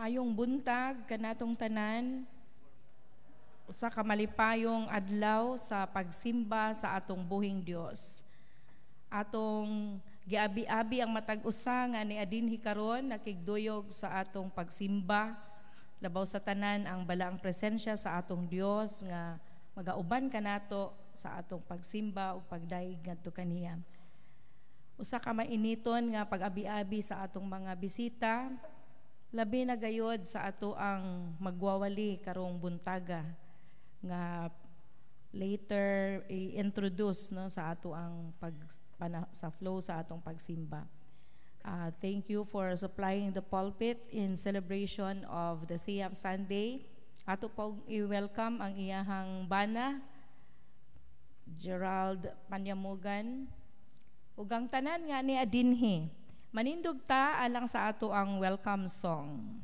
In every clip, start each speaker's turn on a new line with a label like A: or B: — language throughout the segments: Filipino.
A: Maayong buntag kanatong tanan. Usa ka malipayong adlaw sa pagsimba sa atong buhing Dios. Atong giabi-abi ang matag usa nga niadinhi karon nakigduyog sa atong pagsimba. Labaw sa tanan ang balaang presensya sa atong Dios nga magauban kanato sa atong pagsimba ug pagdaig ngadto kaniya. Usa ka mainiton nga pag-abi-abi sa atong mga bisita. Labi na gayod sa ato ang magwawali karong buntaga nga later i-introduce no sa ato ang sa flow sa atong pagsimba. Thank you for supplying the pulpit in celebration of the Siyam Sunday. Ato po i-welcome ang iyahang bana Gerald Panyamugan ug ang tanan nga ni adinhi. Manindog ta alang sa ato ang welcome song.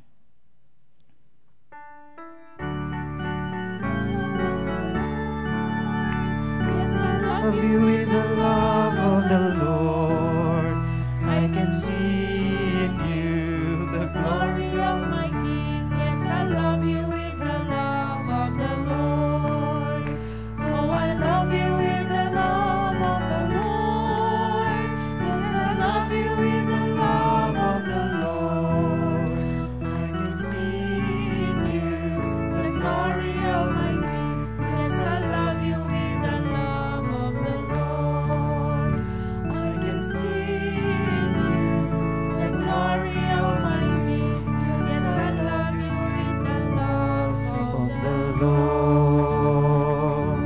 B: Yes, I love you with the love of the Lord. I can see in you the glory of my King. Yes, I love you with the love of the Lord. Oh, I love you with the love of the Lord. Yes, I love you with the love of the Lord. I can see in you the glory of my King. Yes, I love you with the love of the Lord. I can see in you the glory of my King. Yes, I love you with the love of the Lord.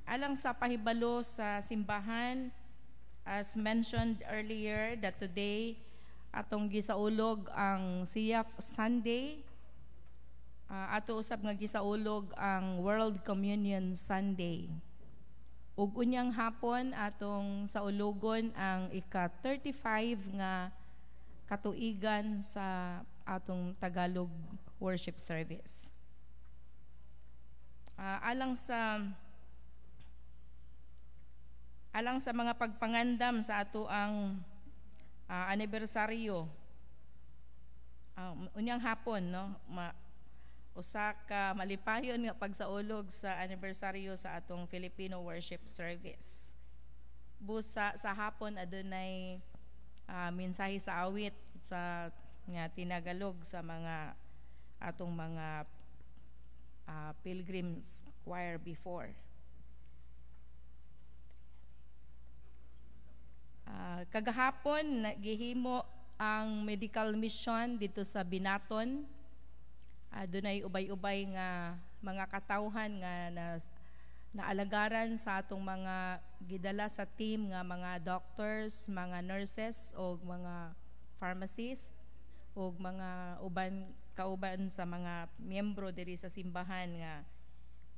A: Alang sa pahibalo sa simbahan, as mentioned earlier, that today atong gisaulog ang Siyam Sunday. Ato usab nga gisaulog ang World Communion Sunday. Ug unyang hapon atong saulogon ang ika-35 nga katuigan sa atong Tagalog worship service. Alang sa mga pagpangandam sa ato ang anibersaryo, unyang hapon, no? Usa ka malipayon nga pagsaulog sa anibersaryo sa atong Filipino worship service. Busa sa hapon adunay mensahe sa awit sa nga tinagalog sa mga atong mga pilgrims choir before. Kagahapon gihimo ang medical mission dito sa Binaton. Dunay ubay-ubay nga mga katawhan nga naalagaran sa atong mga gidala sa team nga mga doctors, mga nurses o mga pharmacists o mga kauban sa mga miyembro diri sa simbahan nga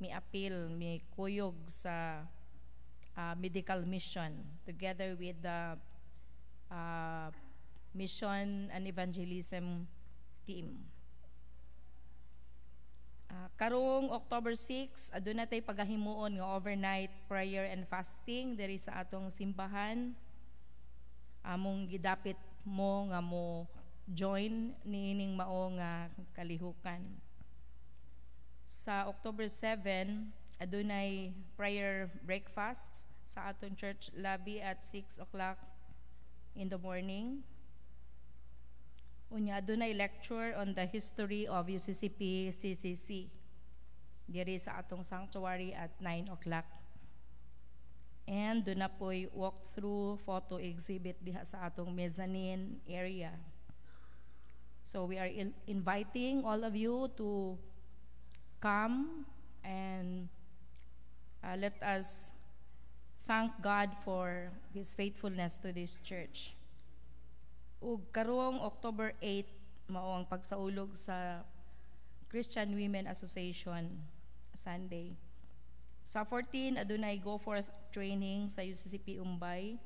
A: miapil, mikuyog sa medical mission together with the mission and evangelism team. Karong October 6, aduna tay pagahimuon nga overnight prayer and fasting diri sa atong simbahan. Among gidapit mo nga mo join niining mao nga kalihukan. Sa October 7, adunay prayer breakfast sa atong church lobby at 6 o'clock in the morning. Unya adunay lecture on the history of UCCP CCC diri sa atong sanctuary at 9 o'clock. And doon na po'y walk-through photo exhibit diha sa atong mezzanine area. So we are inviting all of you to come and let us thank God for His faithfulness to this church. Ug karong October 8 mao ang pagsaulog sa Christian Women Association Sunday. Sa 14 adunay go forth training sa UCCP Umbay.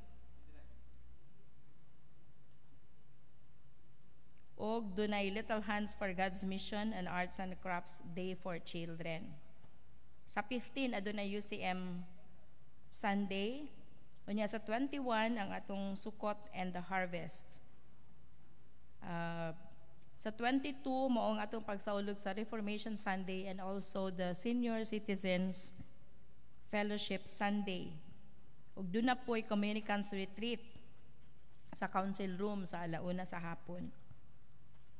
A: Og dunay Little Hands for God's Mission and Arts and Crafts Day for Children. Sa 15 adunay UCM Sunday. Unya sa 21 ang atong Sukot and the Harvest. Uh, sa 22, maong atong pagsaulog sa Reformation Sunday and also the Senior Citizens Fellowship Sunday. Ug doon na po'y Communicants Retreat sa Council Room sa alauna sa hapon.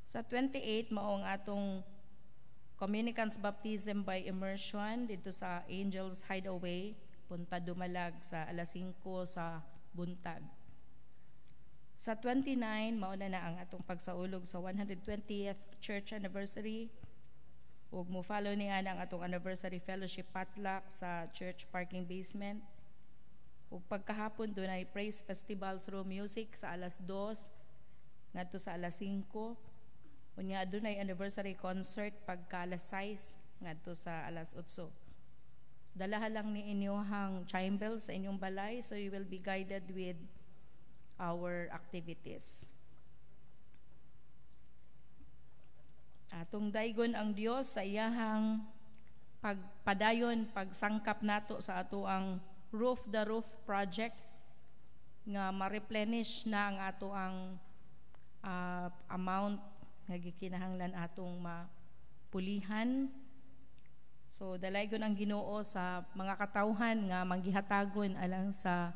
A: Sa 28, maong atong Communicants Baptism by Immersion dito sa Angels Hideaway, Punta Dumalag sa alas 5 sa buntag. Sa 29, mauna na ang atong pagsaulog sa 120th Church Anniversary. Ug mo follow niya ang atong Anniversary Fellowship Potluck sa Church Parking Basement. Ug pagkahapon doon ay Praise Festival through Music sa alas 2 ngadto sa alas 5. Unya doon ay Anniversary Concert pagka alas 6 ngadto sa alas 8. Dalaha lang ni inyong chime bell sa inyong balay, so you will be guided with our activities. Atong daygon ang Dios sa iyahang pagpadayon, pagsangkap nato sa ato ang Roof the Roof project nga ma-replenish na ang ato ang amount nga gikinahanglan atong mapulihan. So dalaygon ang Ginoo sa mga katawhan nga manggihatagon alang sa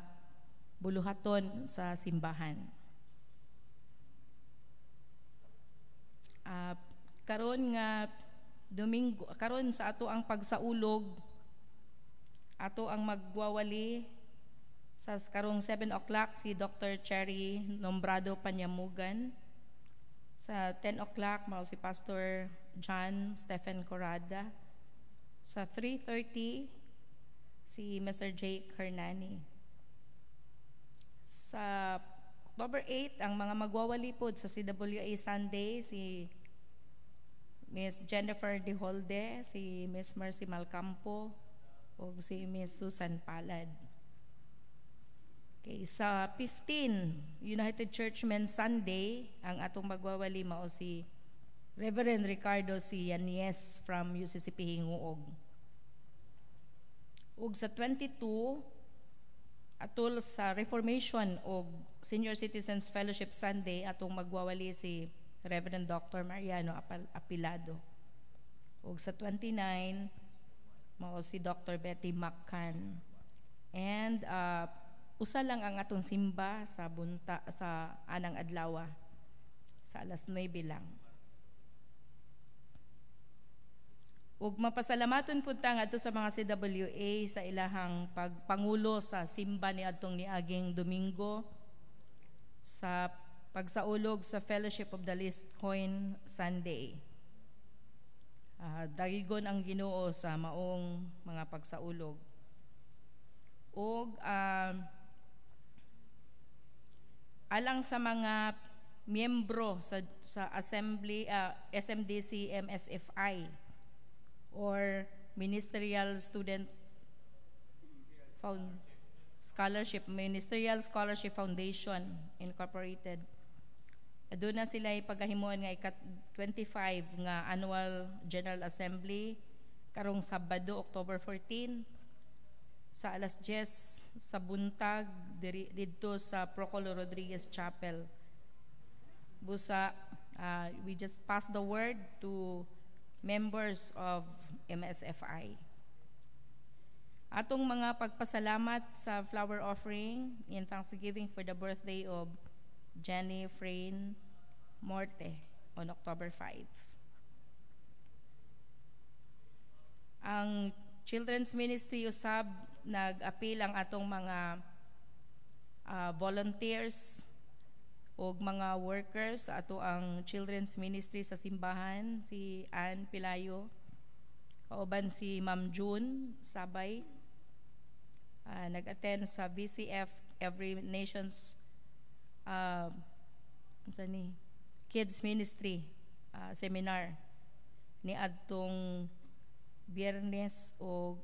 A: buluhaton sa simbahan. Karon nga Domingo, karon sa ato ang pagsaulog, ato ang magwawali sa karong 7 o'clock si Dr. Cherry Nombrado Panyamugan. Sa 10 o'clock mao si Pastor John Stephen Corrada. Sa 3:30 si Mr. Jake Hernani. Sa October 8, ang mga magwawali po sa CWA Sunday, si Miss Jennifer De Holde, si Miss Mercy Malcampo, o si Miss Susan Palad. Okay, sa 15, United Church Men's Sunday, ang atong magwawali mao si Reverend Ricardo C. Yanies from UCCP Hinguog. Ug sa 22, atol sa Reformation o Senior Citizens Fellowship Sunday, atong magwawali si Reverend Dr. Mariano Apilado. Ug sa 29, mao si Dr. Betty Maccan. And usa lang ang atong simba sa sa anang adlaw sa alas 9 lang. Ug mapasalamaton pud ta ngadto sa mga CWA sa ilahang pagpangulo sa simba ni adtong niaging Domingo sa pagsaulog sa Fellowship of the Least Coin Sunday. Dagigon ang Ginoo sa maong mga pagsaulog. Ug alang sa mga miyembro sa Assembly SMDC MSFI or Ministerial Student Ministerial Scholarship Foundation Incorporated. Doon na sila ipagahimuan nga 25 nga Annual General Assembly karong Sabado, October 14 sa alas 10 sa buntag dito sa Procolo Rodriguez Chapel. Busa, we just pass the word to members of MSFI. Atong mga pagpasalamat sa flower offering in thanksgiving for the birthday of Jenny Frain Morte on October 5. Ang Children's Ministry usab nag-appeal ang atong mga volunteers o mga workers sa ato ang Children's Ministry sa simbahan, si Ann Pilayo, kauban si Ma'am June Sabay, nag-attend sa VCF Every Nations Kids Ministry seminar ni adtong Biyernes o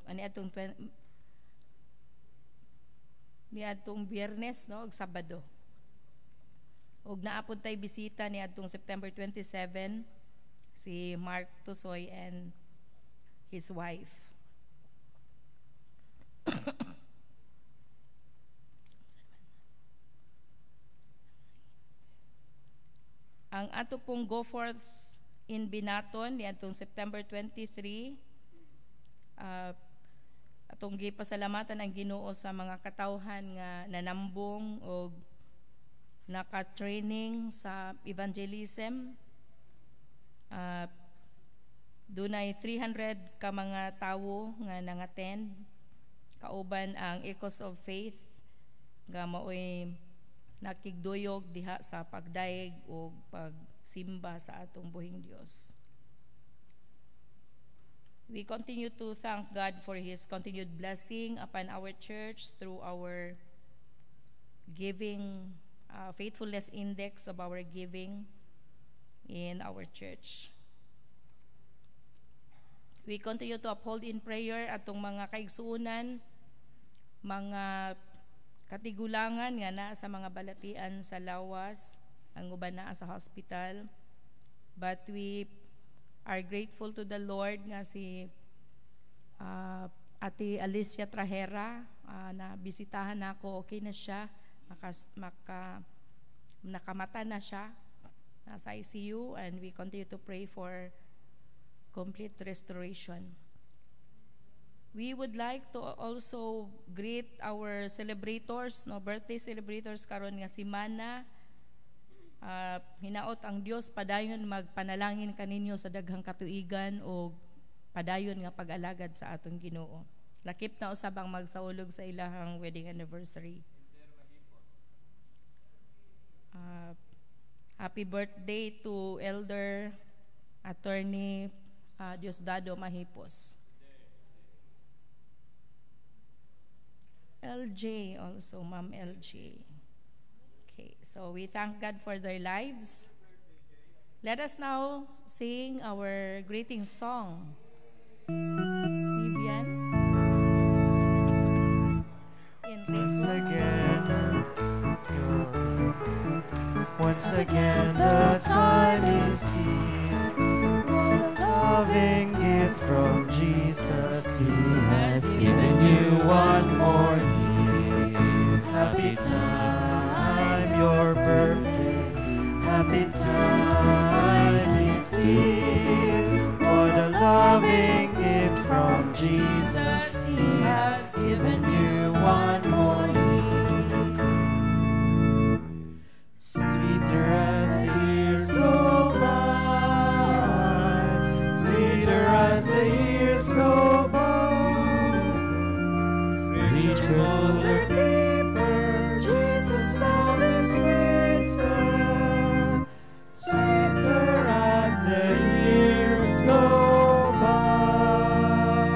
A: Biyernes no ug Sabado. Ug naapod tay bisita ni adtong September 27 si Mark Tusoy and his wife. Ang ato pong go forth in Binaton niadtong September 23, atong gipasalamatan ang Ginoo sa mga katawhan nga nanambong o naka-training sa evangelism. Dunay 300 ka mga tawo nga nangattend, kauban ang Echoes of Faith nga maoy nakigduyog diha sa pagdaig o pagsimba sa atong buhing Dios. We continue to thank God for His continued blessing upon our church through our giving, faithfulness index of our giving in our church. We continue to uphold in prayer atong mga kaigsuonan, mga katigulangan nga na sa mga balatian sa lawas, ang uban na sa hospital. But we are grateful to the Lord nga si Ate Alicia Trajera, na bisitahan ako, okay na siya, nakamata na siya, nasa ICU, and we continue to pray for complete restoration. We would like to also greet our celebrators, birthday celebrators karon nga semana. Hinaot ang Dios padayon magpanalangin kaninyo sa daghang katuigan o padayon nga pag-alagad sa atong Ginoo. Lakip na usab ang magsaulog sa ilahang wedding anniversary. Happy birthday to Elder Attorney Diosdado Mahipos. LJ also, Ma'am LJ. Okay, so we thank God for their lives. Let us now sing our greeting song. Vivian.
B: Once again, once again the time is here. What a loving gift from Jesus. He has given you one more year. Happy time, your birthday. Happy time is here. What a loving gift from Jesus. He has given you one more year. Sweeter as the years go by, sweeter as the years go by, richer, fuller, deeper, Jesus' love is sweeter, sweeter as the years go by.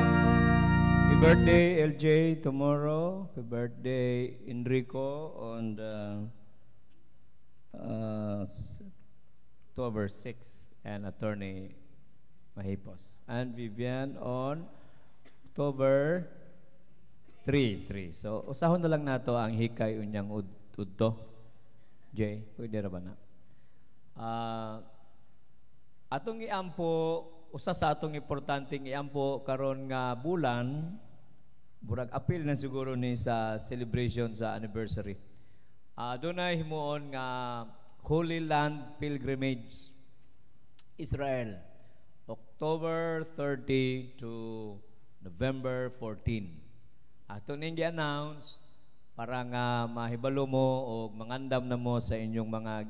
C: Happy birthday, LJ, tomorrow. Happy birthday, Enrico, on the October 6th, and Attorney Mahipos. And Vivian on October 3. So, usahon na lang nato ang hikay unyang udto. Jay, pwede ra ba na? Atong iampo, usa sa atong importanteng iampo karon nga bulan, burag apil na siguro ni sa celebration sa anniversary. Doon ay himuon nga Holy Land Pilgrimage Israel, October 30 to November 14. Ato ning gi-announce para nga mahibalo mo o mangandam na mo sa inyong mga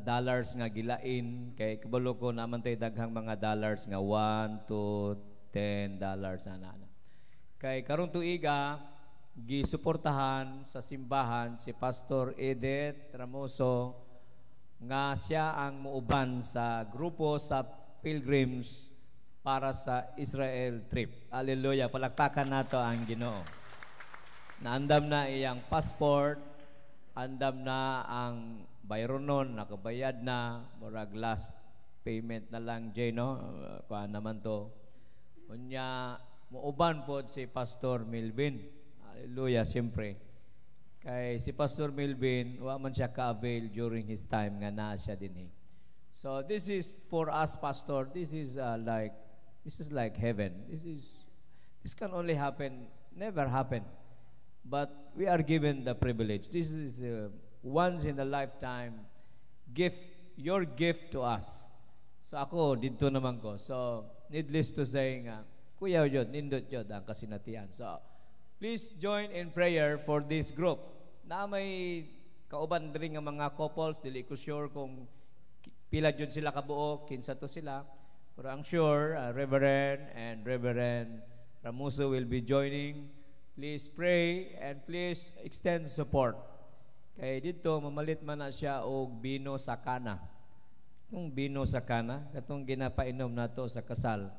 C: dollars nga gilain, kay kabalo ko naman tay daghang mga dollars nga $1 to $10 ana. Kay karong tuiga gisuportahan sa simbahan si Pastor Edith Ramoso nga siya ang muuban sa grupo sa pilgrims para sa Israel trip. Hallelujah, palakpakan nato ang Ginoo. Naandam na iyang passport, andam na ang bayronon, nakabayad na, murag last payment na lang, Jay, no? Kuha naman to. Unya, muuban po si Pastor Melvin. Hallelujah, siyempre. Kay si Pastor Melvin, wa man siya ka-avail during his time nga naa siya din. So this is for us, Pastor. This is like heaven. This can only happen, never happen. But we are given the privilege. This is once in a lifetime gift your gift to us. So ako, dito naman ko. So, needless to say nga, kuya yun, nindot yun ang kasinatian. So, please join in prayer for this group. Na may kauban rin nga mga couples, dili ko sure kung pila yun sila kabuo, kinsa to sila. Pero ang sure, Reverend and Reverend Ramuso will be joining. Please pray and please extend support. Kaya dito, mamalit man na siya og bino sa kana. Itong bino sa kana, katong ginapainom nato sa kasal,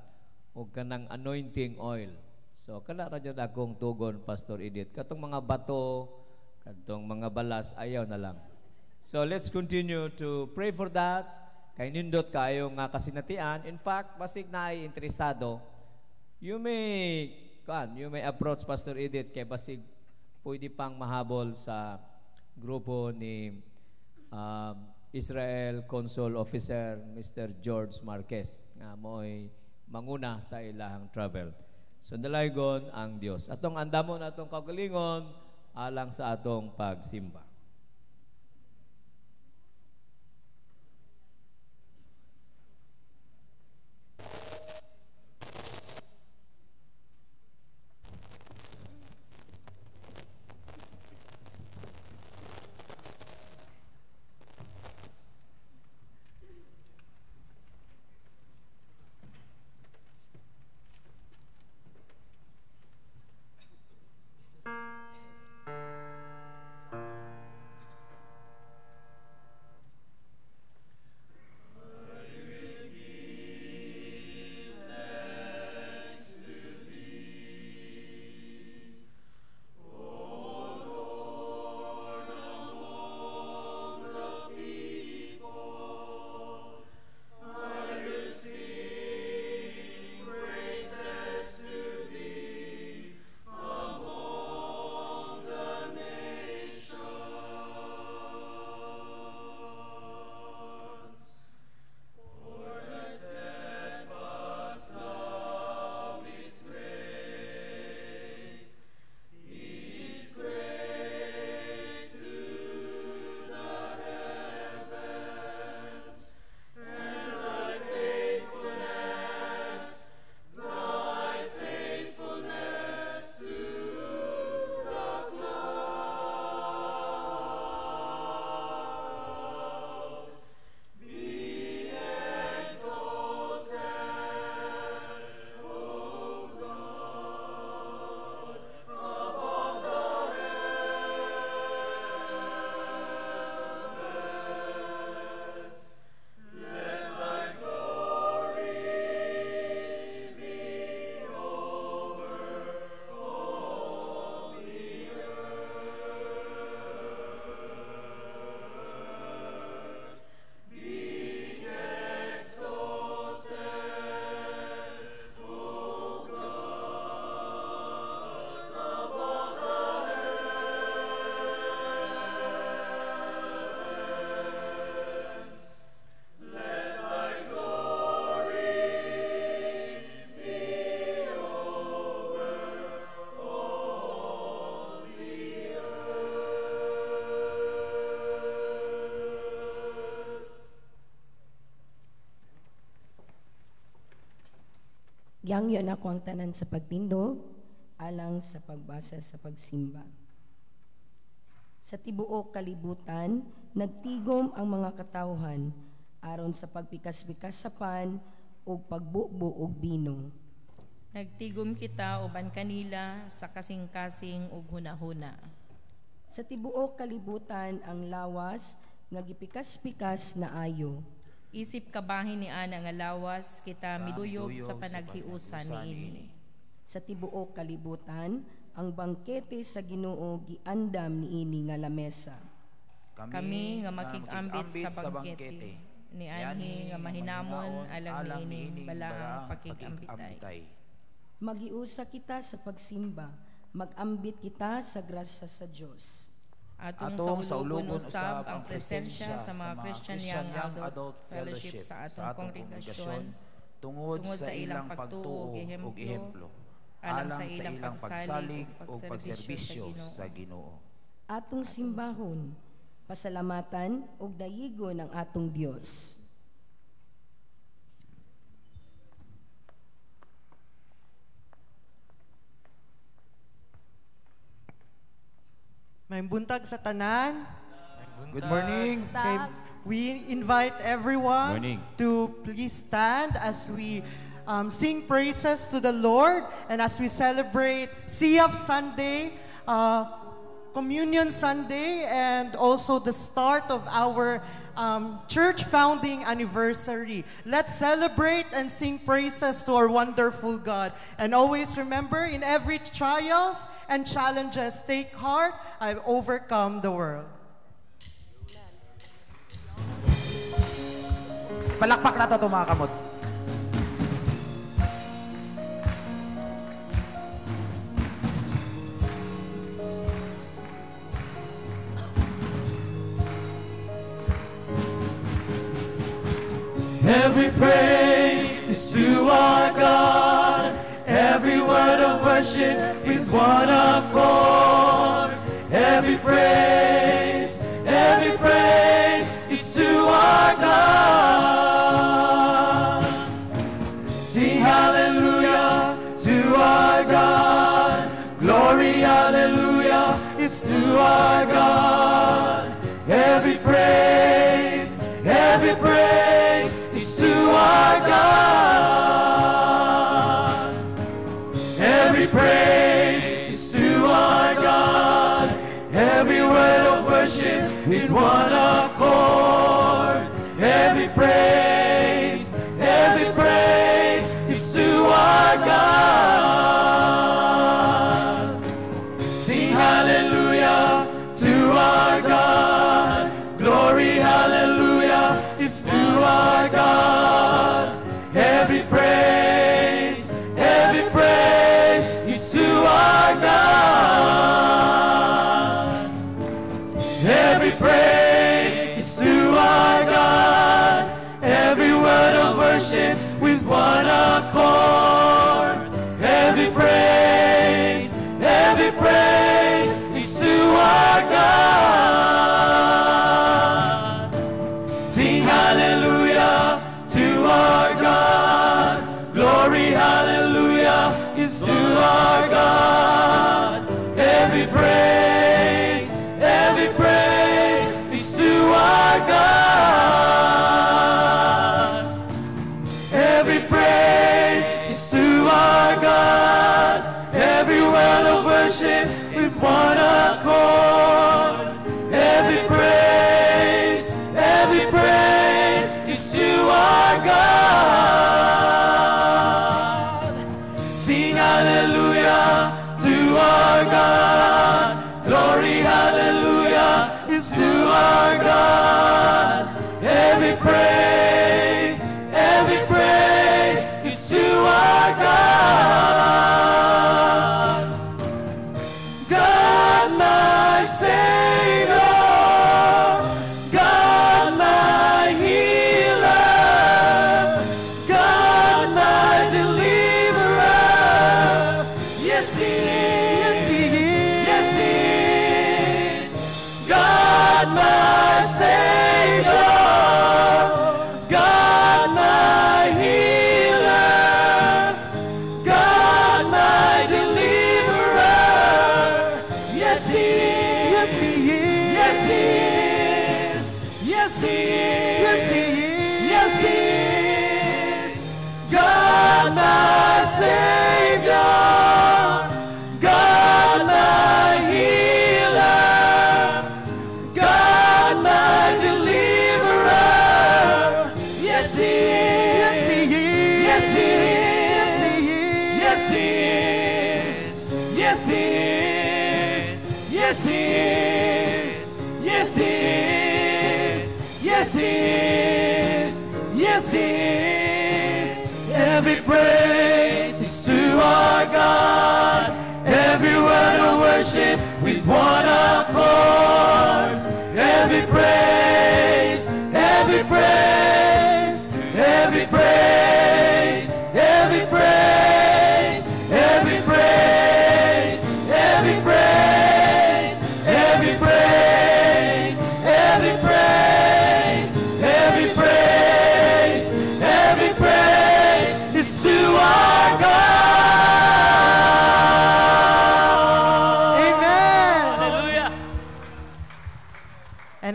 C: o kanang anointing oil. So, kala radyo akong tugon, Pastor Edith. Katong mga bato, katong mga balas, ayaw na lang. So, let's continue to pray for that. Kay nindot kayo nga kasinatian. In fact, basig na ay interesado, you may approach Pastor Edith kay basig pwede pang mahabol sa grupo ni Israel Consul Officer Mr. George Marquez nga mo'y manguna sa ilahang travel. So dalaygon ang Dios. Atong andamon atong kaugalingon alang sa atong pagsimba.
D: Gangyo na ko ang tanan sa pagtindog, alang sa pagbasa sa pagsimba. Sa tibuok kalibutan, nagtigom ang mga katawhan aron sa pagpikas-pikas sa pan o pagbubo og bino.
A: Nagtigom kita uban kanila sa kasing-kasing ug hunahuna.
D: Sa tibuok kalibutan ang lawas nga gipikas-pikas na ayo.
A: Isip kabahin ni ana nga lawas kita miduyog sa panaghiusan niini.
D: Sa tibuok kalibutan ang bangkete sa Ginoo giandam niini nga lamesa.
A: Kami nga makig-ambit sa bangkete ni anhi nga mahinamon alang niining balaang pakig-ambitay.
D: Magiusa kita sa pagsimba, mag-ambit kita sa grasya sa Dios.
A: Atong sa ulugon usab ang presensya sa mga Christian Young Adult Fellowship sa atong kongregasyon tungod sa ilang pagtuo ug ehemplo alang sa ilang pagsalig ug pagserbisyo sa Ginoo.
D: Atong simbahon, pasalamatan ug dayigo ng atong Dios.
B: May buntag sa tanan.
E: Good morning.
B: Okay, we invite everyone
C: Morning.
B: to please stand as we sing praises to the Lord and as we celebrate CF Sunday, Communion Sunday, and also the start of our church founding anniversary. Let's celebrate and sing praises to our wonderful God. And always remember, in every trials and challenges, take heart, I've overcome the world.
E: Palakpak na to mga kamot.
B: Every praise is to our God. Every word of worship is one accord. Every praise is to our God. Sing hallelujah to our God. Glory, hallelujah, is to our God. Every praise is to our God. Every praise is to our God. Every word of worship is one accord. Every praise is to our God. Sing hallelujah to our God. Glory, hallelujah, is to our God. Every praise is to our God. Every praise is to our God. Every word of worship with one accord. Every praise is to our God. Sing hallelujah to our God. Glory, hallelujah, is to our God. Every praise is to our God. Every praise is to our God. Every word of worship is one accord. Every praise is to our God. Sing hallelujah to our God. Glory, hallelujah, is to our God. Every praise is to our God. God my Savior, God my healer, God my deliverer. Yes, He is. Yes, He is. God my Savior, God my healer, God my deliverer. Yes, He is. Yes, He is. Yes, He is. Yes, He is. God my Savior, God my healer, God my deliverer. Yes, He is. Yes, He is. Yes, He is. Yes, He is. Yes, He is. Yes, He is. Yes, He is. Yes, He is. Every praise is to our God. Every word of worship with one accord. Every praise, every praise, every praise, every praise, every praise, every praise, every praise,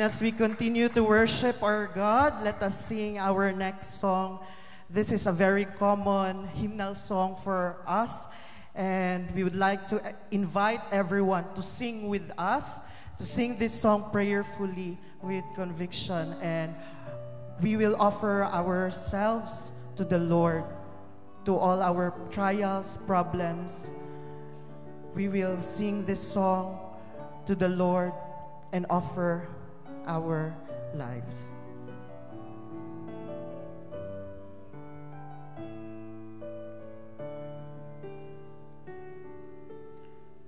B: as we continue to worship our God, let us sing our next song. This is a very common hymnal song for us, and we would like to invite everyone to sing with us, to sing this song prayerfully with conviction, and we will offer ourselves to the Lord, to all our trials, problems. We will sing this song to the Lord and offer our lives.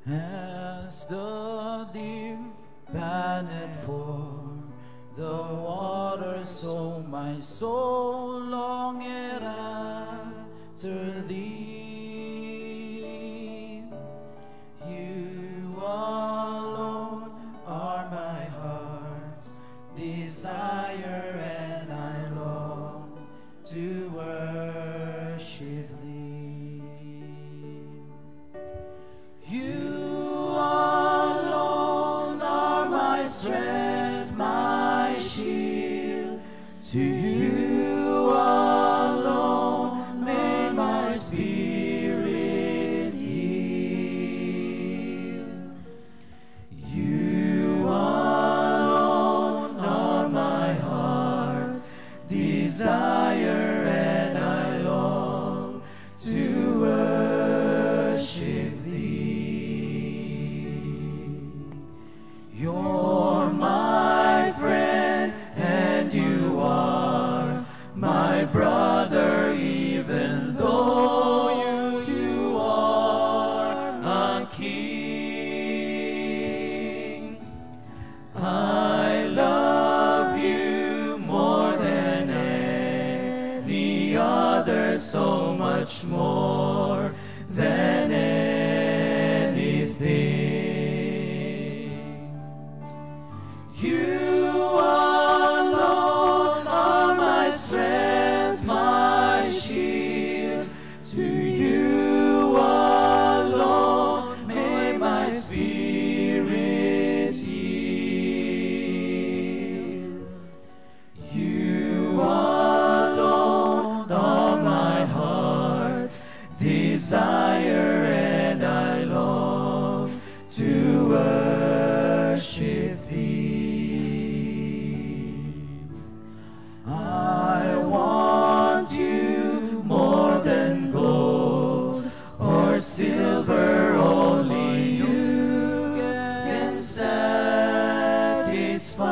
E: As the deer panteth for the water, so my soul longeth after thee. You alone are my heart's desire, and I long to worship thee. You alone are my strength, my shield. To you alone may my spirit yield. You alone are my heart's desire, and I long to worship thee. You're my friend, and you are my brother, even though you are a king. I love you more than any other, so much more than anything. You alone are my strength, my shield. To you alone may my spirit yield. You alone are my heart's desire, and I long to worship thee. I want you more than gold or silver, only you can satisfy.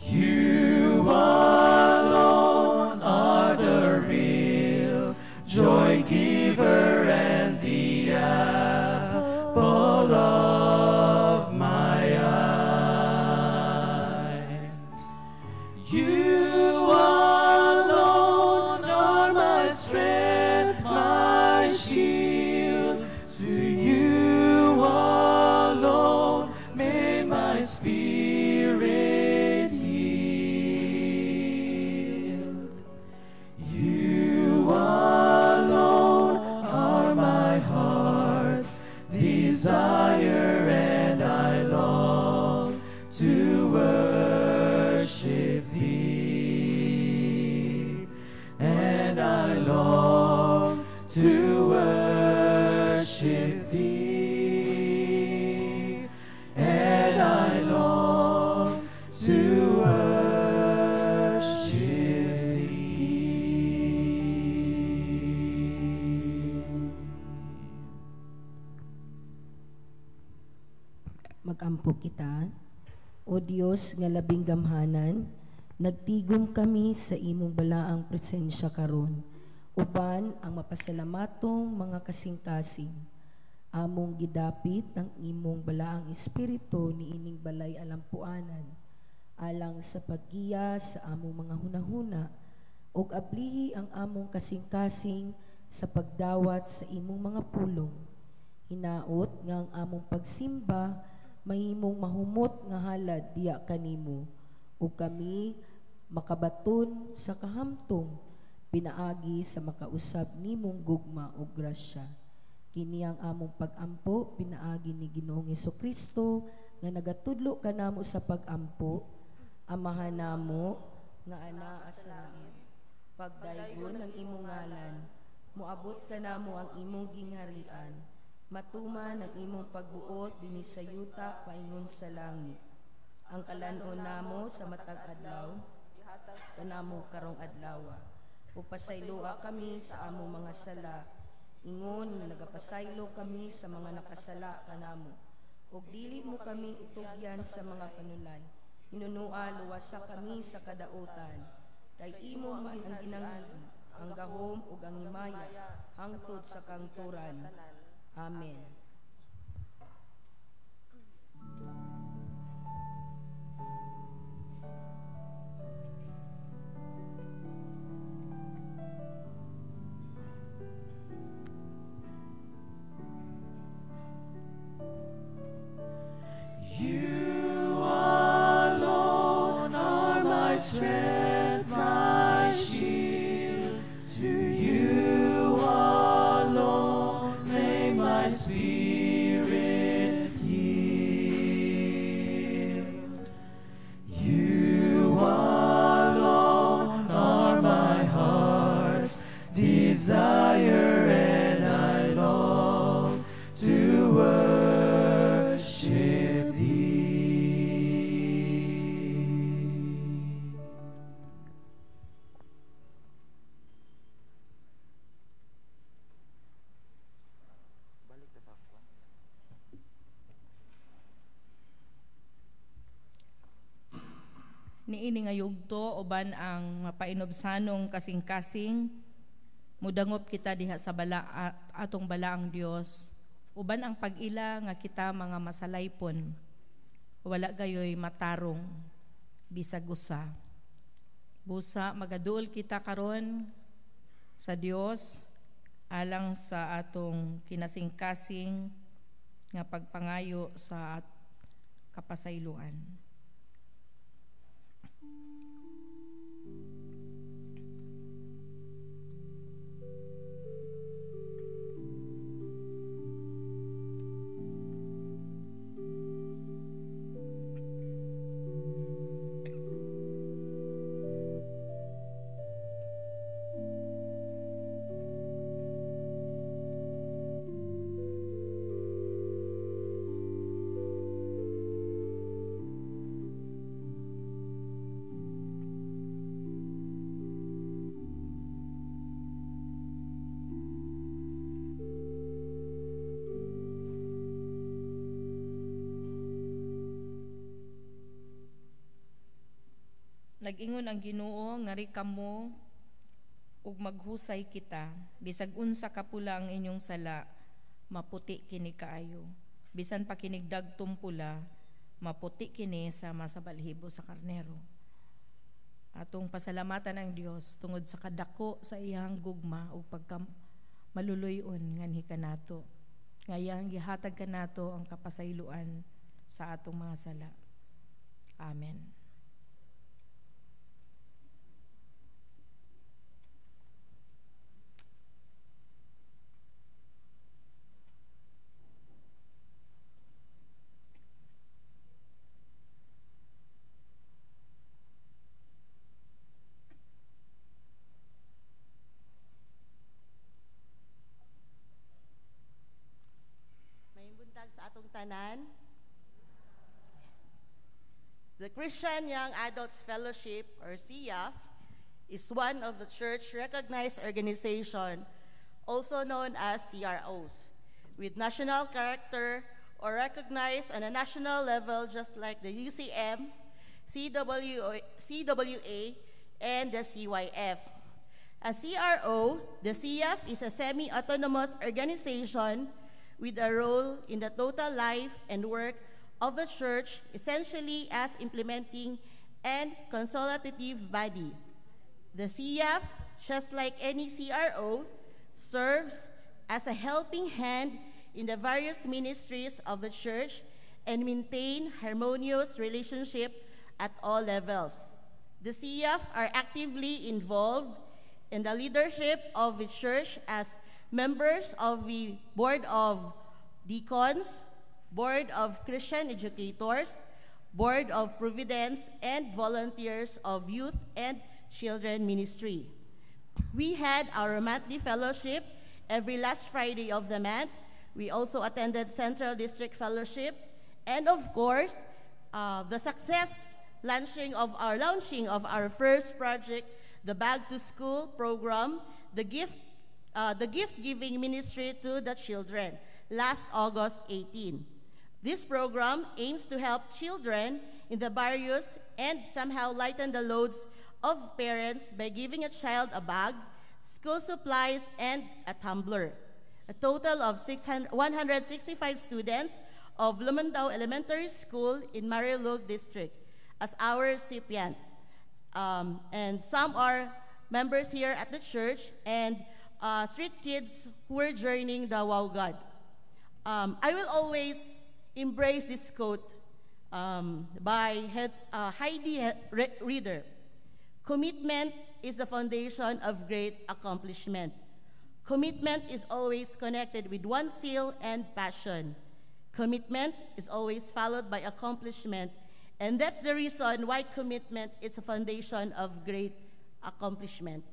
E: You alone are the real joy giver and the apple of my eyes. You alone are my strength, my shield. To you alone may my spirit yield. You alone are my heart's desire, and I long to worship thee. And I long to worship thee. And I long to worship thee.
D: Magampo kita. O Dios nga labing gamhanan, nagtigom kami sa imong balaang presensya karon, uban ang mapasalamatong mga kasing-kasing. Among gidapit ang imong balaang espiritu ni ining balay alampuanan, alang sa paggiya sa among mga hunahuna, ug ablihi ang among kasing-kasing sa pagdawat sa imong mga pulong. Hinaot nga ang among pagsimba mahimong mahumot nga halad diya kanimo, ug kami makabaton sa kahamtong pinaagi sa makausab nimong gugma ug grasya. Kini ang among pag-ampo pinaagi ni Ginoong Hesukristo nga nagatudlo kanamo sa pagampo, amahan namo nga anaa sa langit. Pagdaygon ang imong ngalan, moabot kanamo ang imong gingharian, matuman ang imong pagbuot dinhi sa yuta paingon sa langit. Ang kalanon namo sa matag adlaw, ihatag kanamo karong adlaw. Upasayloa kami sa among mga sala, ingon nga nagapasaylo kami sa mga nakasala kanamo. Ug dili mo kami itugyan sa mga panulay, hinunua luwasa kami sa kadautan. Kay imo man ang ginanglan, ang gahom ug ang himaya hangtod sa kangturan. Amen.
E: You alone are my strength, my shield. To you alone may my spirit yield. You alone are my heart's desire, and I long to worship thee.
A: Niini nga yugto uban ang mapainobsanong kasing-kasing, mudangop kita diha sa atong balaang Dios. Uban ang pag-ila nga kita mga masalaypon, wala gayoy matarong bisag usa. Busa magaduol kita karon sa Dios alang sa atong kinasing-kasing nga pagpangayo sa kapasayloan. Nag-ingon ang Ginoo nga kamo ug maghusay kita, bisag unsa kapula ang inyong sala, maputi kini kaayo. Bisan pa kinig dagtong pula, maputi kini sama sa balhibo sa karnero. Atong pasalamatan ang Dios tungod sa kadako sa iyang gugma ug pagka maluluyon nganhi kanato. Ngayang gihatag kanato ang kapasayloan sa atong mga sala. Amen.
F: Sa atong tanan, the Christian Young Adults Fellowship, or CYAF, is one of the church-recognized organization, also known as CROs, with national character or recognized on a national level just like the UCM, CWA, and the CYF. As CRO, the CYAF is a semi-autonomous organization with a role in the total life and work of the church, essentially as implementing and consultative body. The CYAF, just like any CRO, serves as a helping hand in the various ministries of the church and maintain harmonious relationship at all levels. The CYAF are actively involved in the leadership of the church as members of the Board of Deacons, Board of Christian Educators, Board of Providence, and volunteers of Youth and Children Ministry. We had our monthly fellowship every last Friday of the month. We also attended Central District Fellowship, and of course, the success launching of our first project, the Back to School program, the gift giving ministry to the children, last August 18. This program aims to help children in the barrios and somehow lighten the loads of parents by giving a child a bag, school supplies, and a tumbler. A total of 165 students of Lumandao Elementary School in Marilog District as our recipient. And some are members here at the church and street kids who are joining the Wow God. I will always embrace this quote by Heidi Reader. Commitment is the foundation of great accomplishment. Commitment is always connected with one's zeal and passion. Commitment is always followed by accomplishment, and that's the reason why commitment is a foundation of great accomplishment.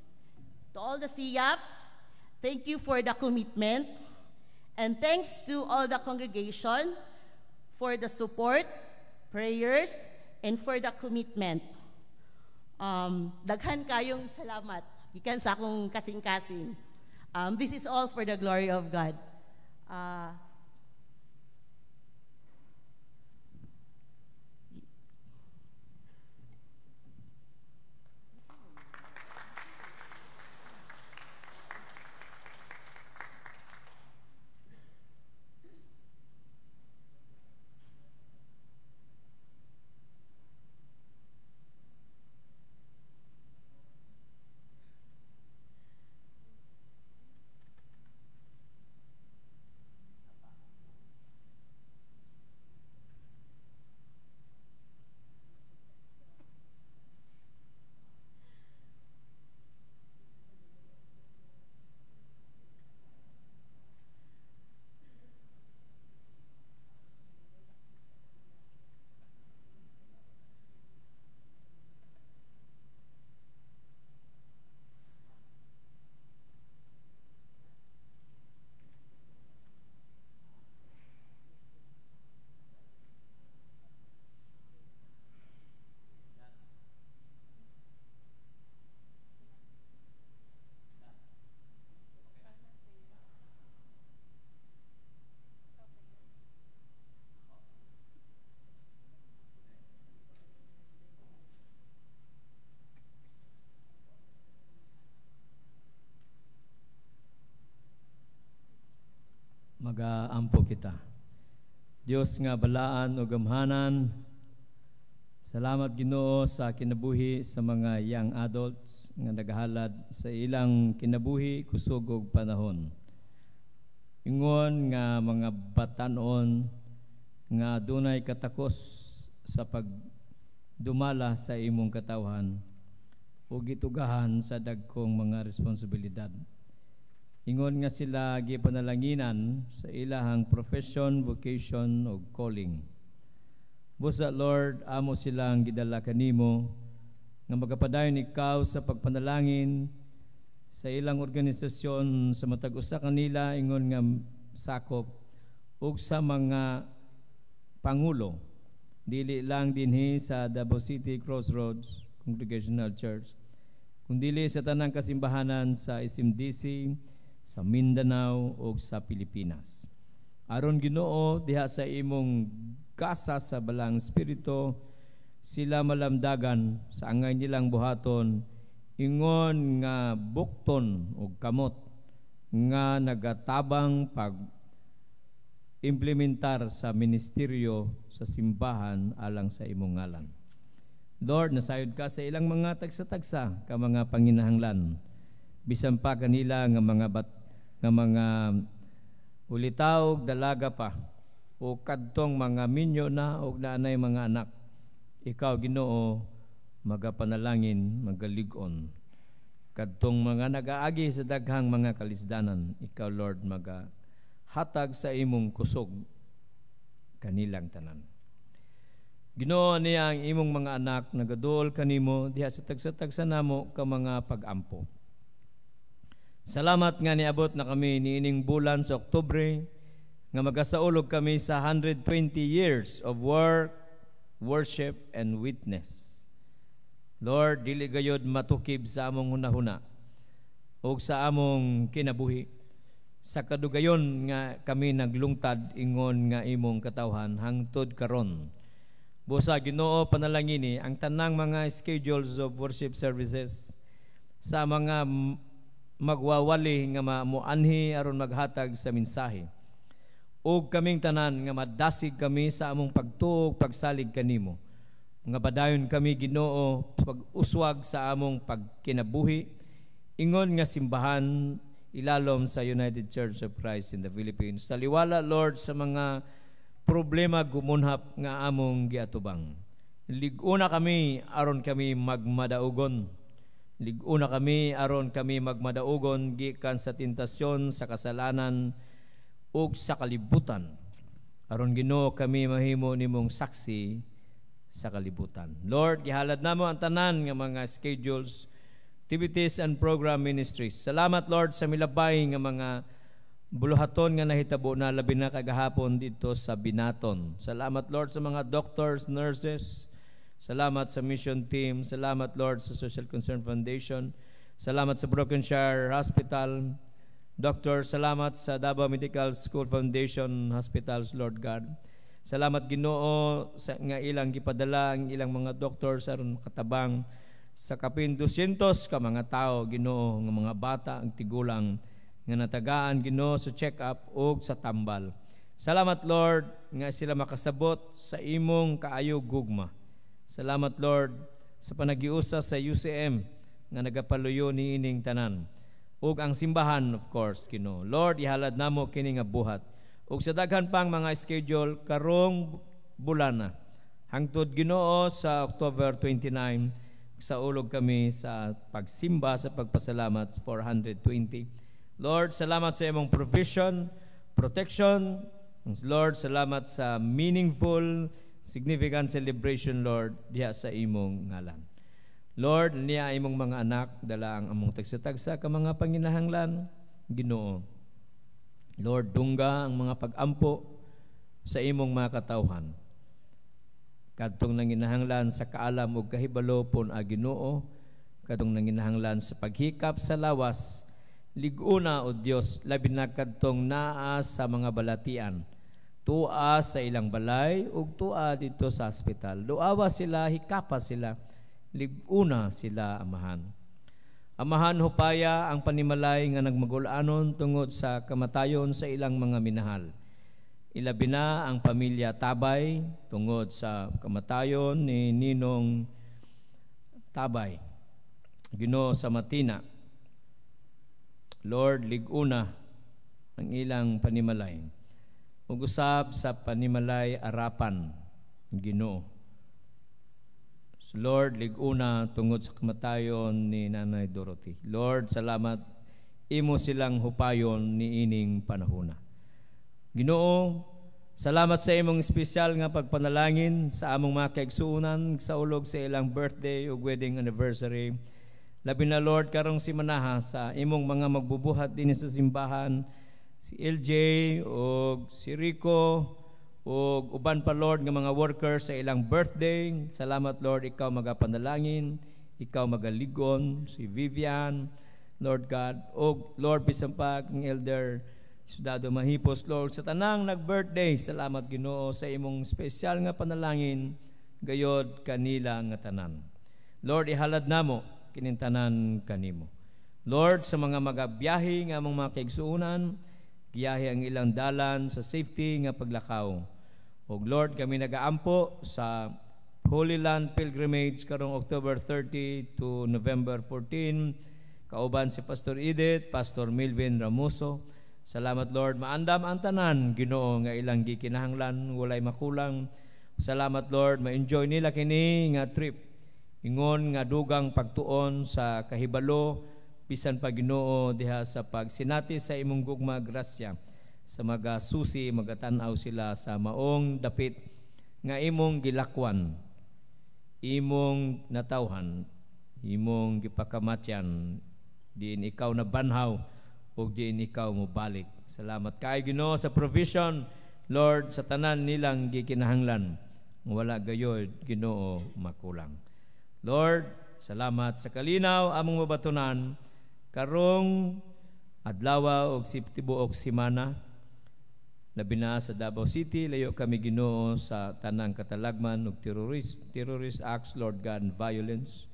F: To all the CIAFs, thank you for the commitment, and thanks to all the congregation for the support, prayers, and for the commitment. Daghan kayong salamat, gikan sa akong kasing-kasing. This is all for the glory of God.
C: Mag-aampo kita. Dios nga balaan o gamhanan, salamat Ginoo sa kinabuhi sa mga young adults nga nagahalad sa ilang kinabuhi kusog og panahon. Ingon nga mga batanon nga dunay katakos sa pagdumala sa imong katawhan o gitugahan sa dagkong mga responsibilidad. Ingon nga sila gipanalanginan sa ilahang profession, vocation o calling. Busa Lord, amo silang gidala kanimo nga magapadayon ikaw sa pagpanalangin sa ilang organisasyon sa matag usa kanila ingon nga sakop ug sa mga pangulo dili lang dinhi sa Davao City Crossroads Congregational Church kundi sa tanang kasimbahanan sa SMDC, sa Mindanao o sa Pilipinas. Aron Ginoo diha sa imong kasa sa balang espiritu sila malamdagan sa angay nilang buhaton ingon nga bukton o kamot nga nagatabang pag implementar sa ministeryo sa simbahan alang sa imong ngalan. Lord, nasayod ka sa ilang mga tagsa-tagsa ka mga panginahanglan bisan pa kanila nga mga ulitaw dalaga pa o kadtong mga minyo na o naanay mga anak. Ikaw Ginoo magapanalangin, magalig-on. Kadtong mga nagaagi sa daghang mga kalisdanan, ikaw Lord magahatag sa imong kusog kanilang tanan. Ginoo niya ang imong mga anak nagadol kanimo diha sa tagsa-tagsa namo ka mga pag-ampo. Salamat nga niabot na kami niining bulan sa Oktubre nga magasaulog kami sa 120 years of work, worship, and witness. Lord, dili gayud matukib sa among hunahuna o sa among kinabuhi. Sa kadugayon nga kami naglungtad ingon nga imong katawhan hangtod karon. Busa Ginoo panalangini ang tanang mga schedules of worship services sa mga magwawali nga mamuanhi aron maghatag sa mensahe. Ug kaming tanan nga madasig kami sa among pagtuog pagsalig kanimo. Nga padayon kami Ginoo pag-uswag sa among pagkinabuhi ingon nga simbahan ilalom sa United Church of Christ in the Philippines. Taliwala Lord sa mga problema gumunhap nga among giatubang. Liguna kami aron kami magmadaugon. Liguna kami aron kami magmadaugon gikan sa tentasyon, sa kasalanan ug sa kalibutan. Aron Ginoo kami mahimo nimong saksi sa kalibutan. Lord, gihalad namo ang tanan nga mga schedules, activities and program ministries. Salamat Lord sa milabay nga mga buluhaton nga nahitabo na labi na kagahapon dito sa Binaton. Salamat Lord sa mga doctors, nurses. Salamat sa mission team. Salamat Lord sa Social Concern Foundation. Salamat sa Brokenshire Hospital. Doctor, salamat sa Davao Medical School Foundation Hospitals, Lord God. Salamat Ginoo sa nga ilang gipadala ang ilang mga doctors aron katabang sa kapin 200 ka mga tao Ginoo nga mga bata ang tigulang nga natagaan Ginoo sa check-up o sa tambal. Salamat Lord nga sila makasabot sa imong kaayo gugma. Salamat Lord sa panagiusa sa UCM nga nagapaluyo ni ining tanan. Ug ang simbahan of course Ginoo. Lord ihalad namo kini nga buhat. Ug sa daghan pang mga schedule karong bulana hangtod Ginoo sa October 29 sa ulog kami sa pagsimba sa pagpasalamat 420. Lord, salamat sa imong provision, protection. Lord, salamat sa meaningful, significant celebration, Lord, diha sa imong ngalan. Lord, niya imong mga anak, dala ang among tagsa-tagsa ka mga panginahanglan, Ginoo. Lord, dungga ang mga pag-ampo sa imong mga katawhan. Kadtong nanginahanglan sa kaalam ug kahibalo pon a Ginoo, kadtong nanginahanglan sa paghikap sa lawas, liguna o Dios labi na kadtong naa sa mga balatian, tua sa ilang balay ug tua dito sa hospital. Duawa sila, hikapa sila, liguna sila amahan. Amahan hupaya ang panimalay nga nagmagulanon tungod sa kamatayon sa ilang mga minahal. Ilabi na ang pamilya Tabay tungod sa kamatayon ni Ninong Tabay. Ginoo sa Matina. Lord, liguna ang ilang panimalay. Ug-usab sa panimalay arapan, Ginoo. So Lord, liguna tungod sa kamatayon ni Nanay Dorothy. Lord, salamat imo silang hupayon ni ining panahona. Ginoo, salamat sa imong espesyal nga pagpanalangin sa among mga kaigsuonan sa ulog sa ilang birthday o wedding anniversary. Labi na Lord karong si Manaha sa imong mga magbubuhat din sa simbahan, si LJ o si Rico o uban pa Lord nga mga workers sa ilang birthday. Salamat Lord, ikaw magapanalangin, ikaw magaligon, si Vivian, Lord God, o Lord bisan pa ang elder Sudado Mahipos, Lord, sa tanang nag-birthday, salamat Ginoo sa imong espesyal nga panalangin, gayod kanila nga tanan. Lord, ihalad namo kinintanan kanimo. Lord, sa mga magabiyahe nga among mga kaigsuonan, giyahe ang ilang dalan sa safety nga paglakaw. O Lord, kami nagaampo sa Holy Land Pilgrimage karong October 30 to November 14. Kauban si Pastor Edith, Pastor Milvin Ramoso. Salamat Lord, maandam ang tanan, Ginoo nga ilang gikinahanglan, walay makulang. Salamat Lord, ma-enjoy nila kini nga trip. Ingon nga dugang pagtuon sa kahibalo, bisan pa Ginoo diha sa pagsinati sa imong gugma grasya. sa magasusi, magatanaw sila sa maong dapit nga imong gilakwan, imong natawhan, imong gipakamatyan, diin ikaw na banhaw o diin ikaw mo balik. Salamat kay Ginoo sa provision, Lord, sa tanan nilang gikinahanglan. Wala gayod Ginoo makulang. Lord, salamat sa kalinaw among mabatunan karong adlaw og tibuok semana. Labi na sa Davao City, layo kami Ginoo sa tanang katalagman ug terrorist acts, Lord God, and violence.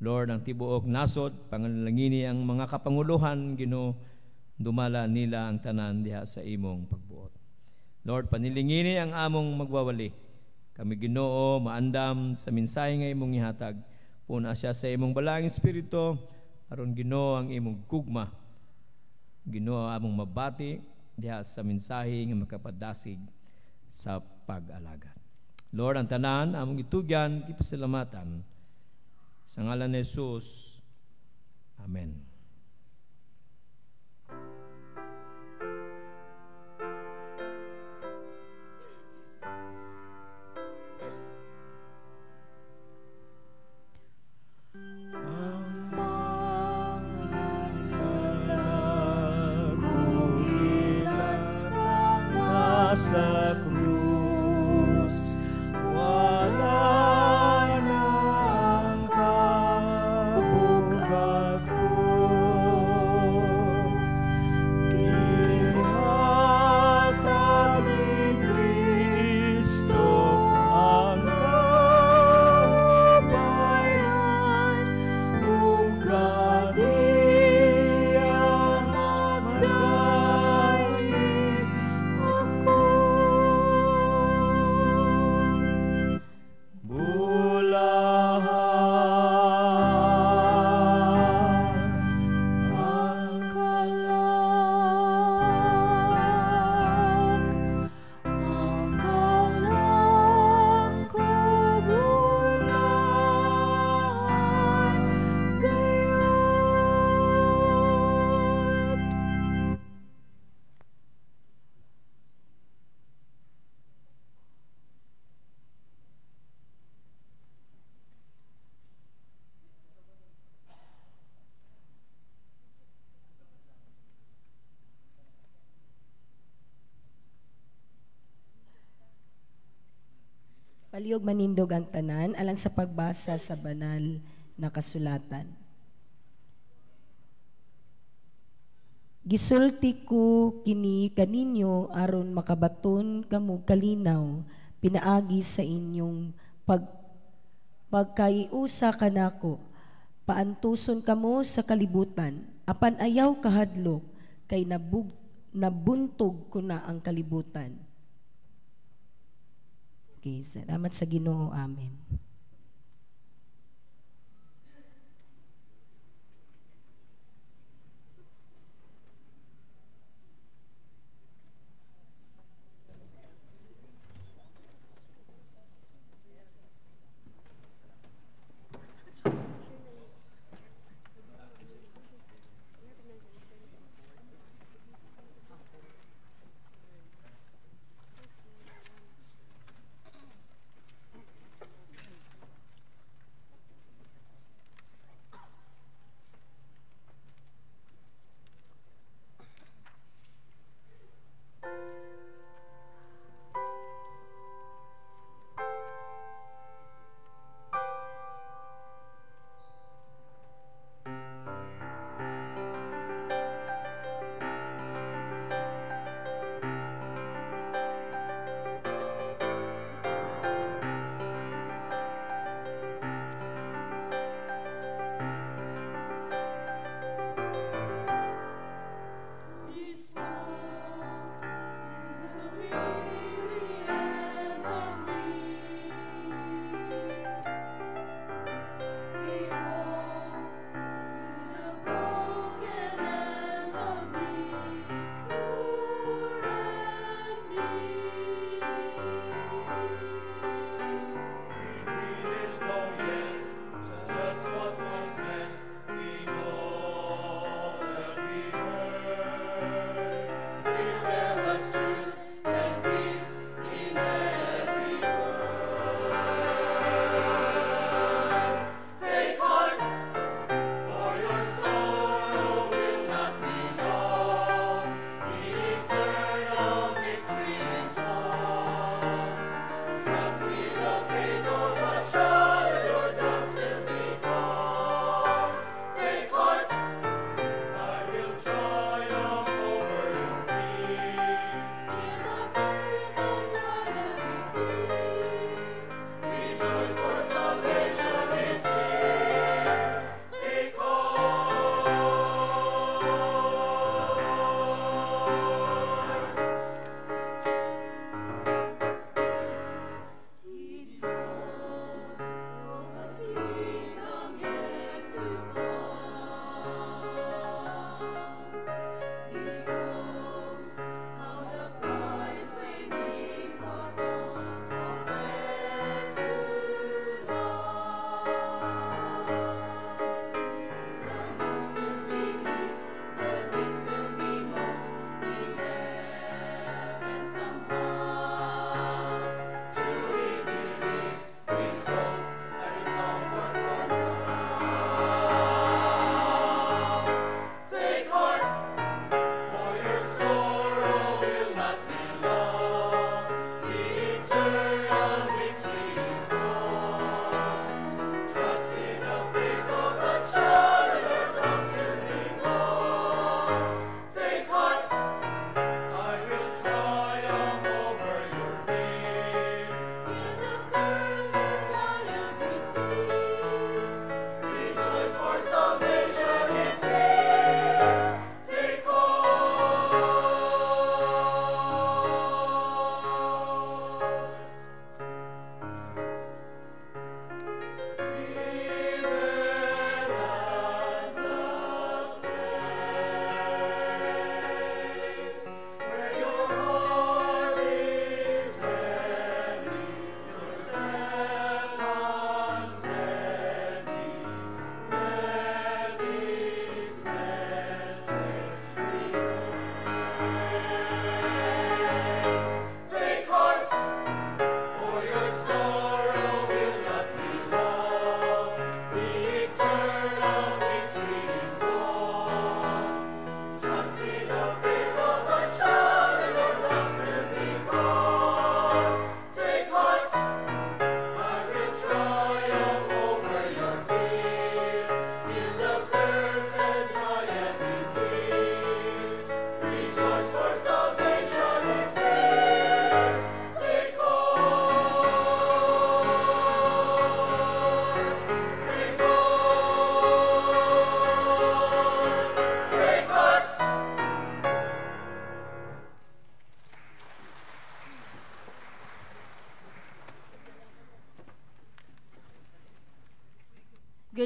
C: Lord, ang tibuok nasod, pangalangini ang mga kapanguluhan, Ginoo, dumala nila ang tanan diha sa imong pagbuot. Lord, panilingini ang among magwawali. Kami Ginoo, maandam sa mensahe nga imong ihatag. Puna siya sa imong balaang espiritu, aron Ginoo ang imong gugma. Ginoo among mabati diha sa mensahe nga makapadasig sa pag-alagad. Lord, ang tanan among itugyan, gipasalamatan sa ngalan ni Jesus. Amen.
E: Sa krus, wala nang kabugat ko. Kinatag ni Kristo ang kabayan, ug kaniya magdalig ako.
D: Palihog manindog ang tanan alang sa pagbasa sa banal na kasulatan. Gisulti ko kini kaninyo aron makabaton kamo kalinaw pinaagi sa inyong pagkaiusa kanako. Paantuson kamo sa kalibutan apan ayaw kahadlok kay nabuntog ko na ang kalibutan. Okay, salamat sa Ginoo. Amen.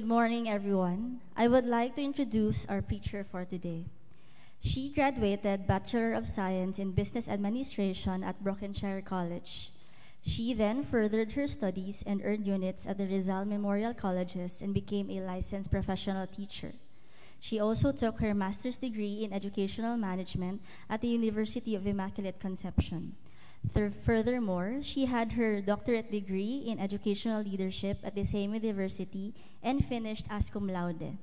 G: morning, everyone. I would like to introduce our preacher for today. She graduated Bachelor of Science in Business Administration at Brokenshire College. She then furthered her studies and earned units at the Rizal Memorial Colleges and became a licensed professional teacher. She also took her master's degree in educational management at the University of Immaculate Conception. Furthermore, she had her doctorate degree in educational leadership at the same university and finished as cum laude.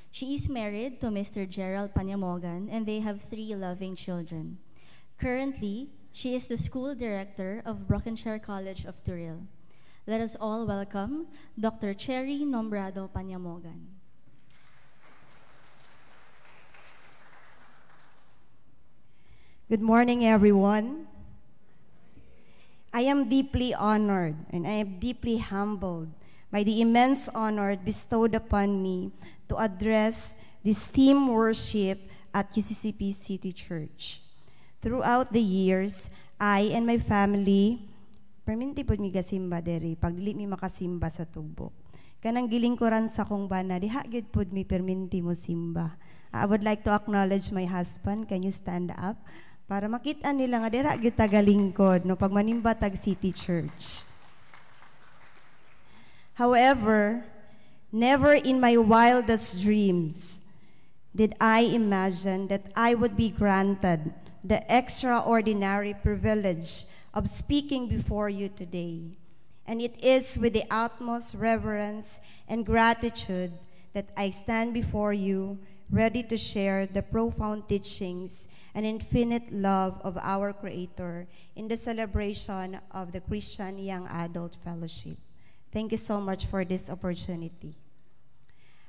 G: She is married to Mr. Gerald Panyamogan, and they have 3 loving children. Currently, she is the school director of Brokenshire College of Turil. Let us all welcome Dr. Cherry Nombrado Panyamogan.
H: Good morning, everyone. I am deeply honored and I am deeply humbled by the immense honor bestowed upon me to address this team worship at QCCP City Church. Throughout the years, I and my family, perminti po mi gasimba deri, pag dili mi makasimba sa tugbo. Kanang gilingkuran sa kong bana, diha gid pud mi perminti mo simba. I would like to acknowledge my husband. Can you stand up? Para makita nila nga dira gid tagalingkod no pag manimba tag City Church. However, never in my wildest dreams did I imagine that I would be granted the extraordinary privilege of speaking before you today. And it is with the utmost reverence and gratitude that I stand before you, ready to share the profound teachings and infinite love of our Creator in the celebration of the Christian Young Adult Fellowship. Thank you so much for this opportunity.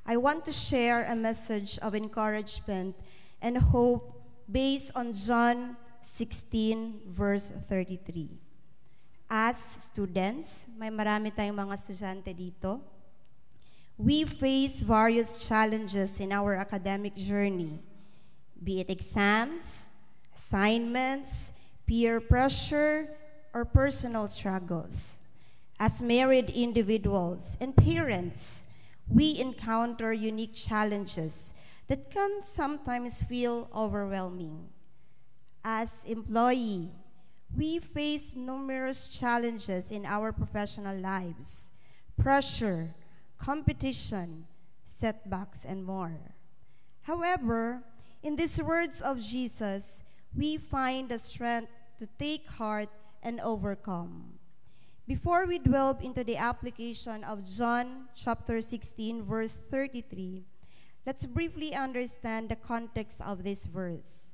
H: I want to share a message of encouragement and hope based on John 16, verse 33. As students, may marami tayong mga estudyante dito, we face various challenges in our academic journey, be it exams, assignments, peer pressure, or personal struggles. As married individuals and parents, we encounter unique challenges that can sometimes feel overwhelming. As employee, we face numerous challenges in our professional lives, pressure, competition, setbacks, and more. However, in these words of Jesus, we find the strength to take heart and overcome. Before we delve into the application of John chapter 16, verse 33, let's briefly understand the context of this verse.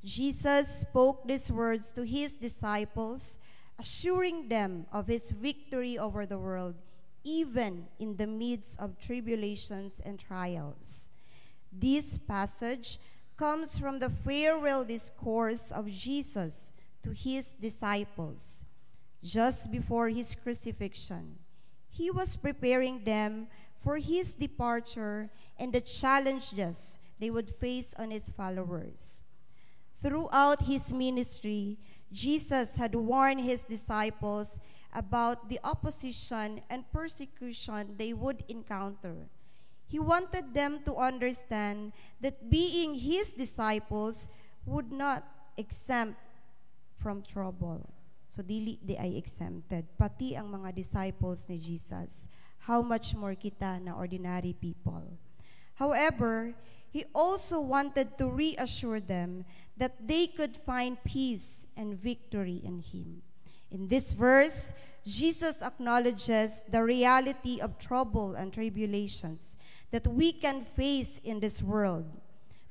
H: Jesus spoke these words to his disciples, assuring them of his victory over the world, even in the midst of tribulations and trials. This passage comes from the farewell discourse of Jesus to his disciples just before his crucifixion. He was preparing them for his departure and the challenges they would face on his followers. Throughout his ministry, Jesus had warned his disciples about the opposition and persecution they would encounter. He wanted them to understand that being his disciples would not exempt from trouble. So dili di ay exempted. Pati ang mga disciples ni Jesus. How much more kita na ordinary people. However, he also wanted to reassure them that they could find peace and victory in him. In this verse, Jesus acknowledges the reality of trouble and tribulations that we can face in this world.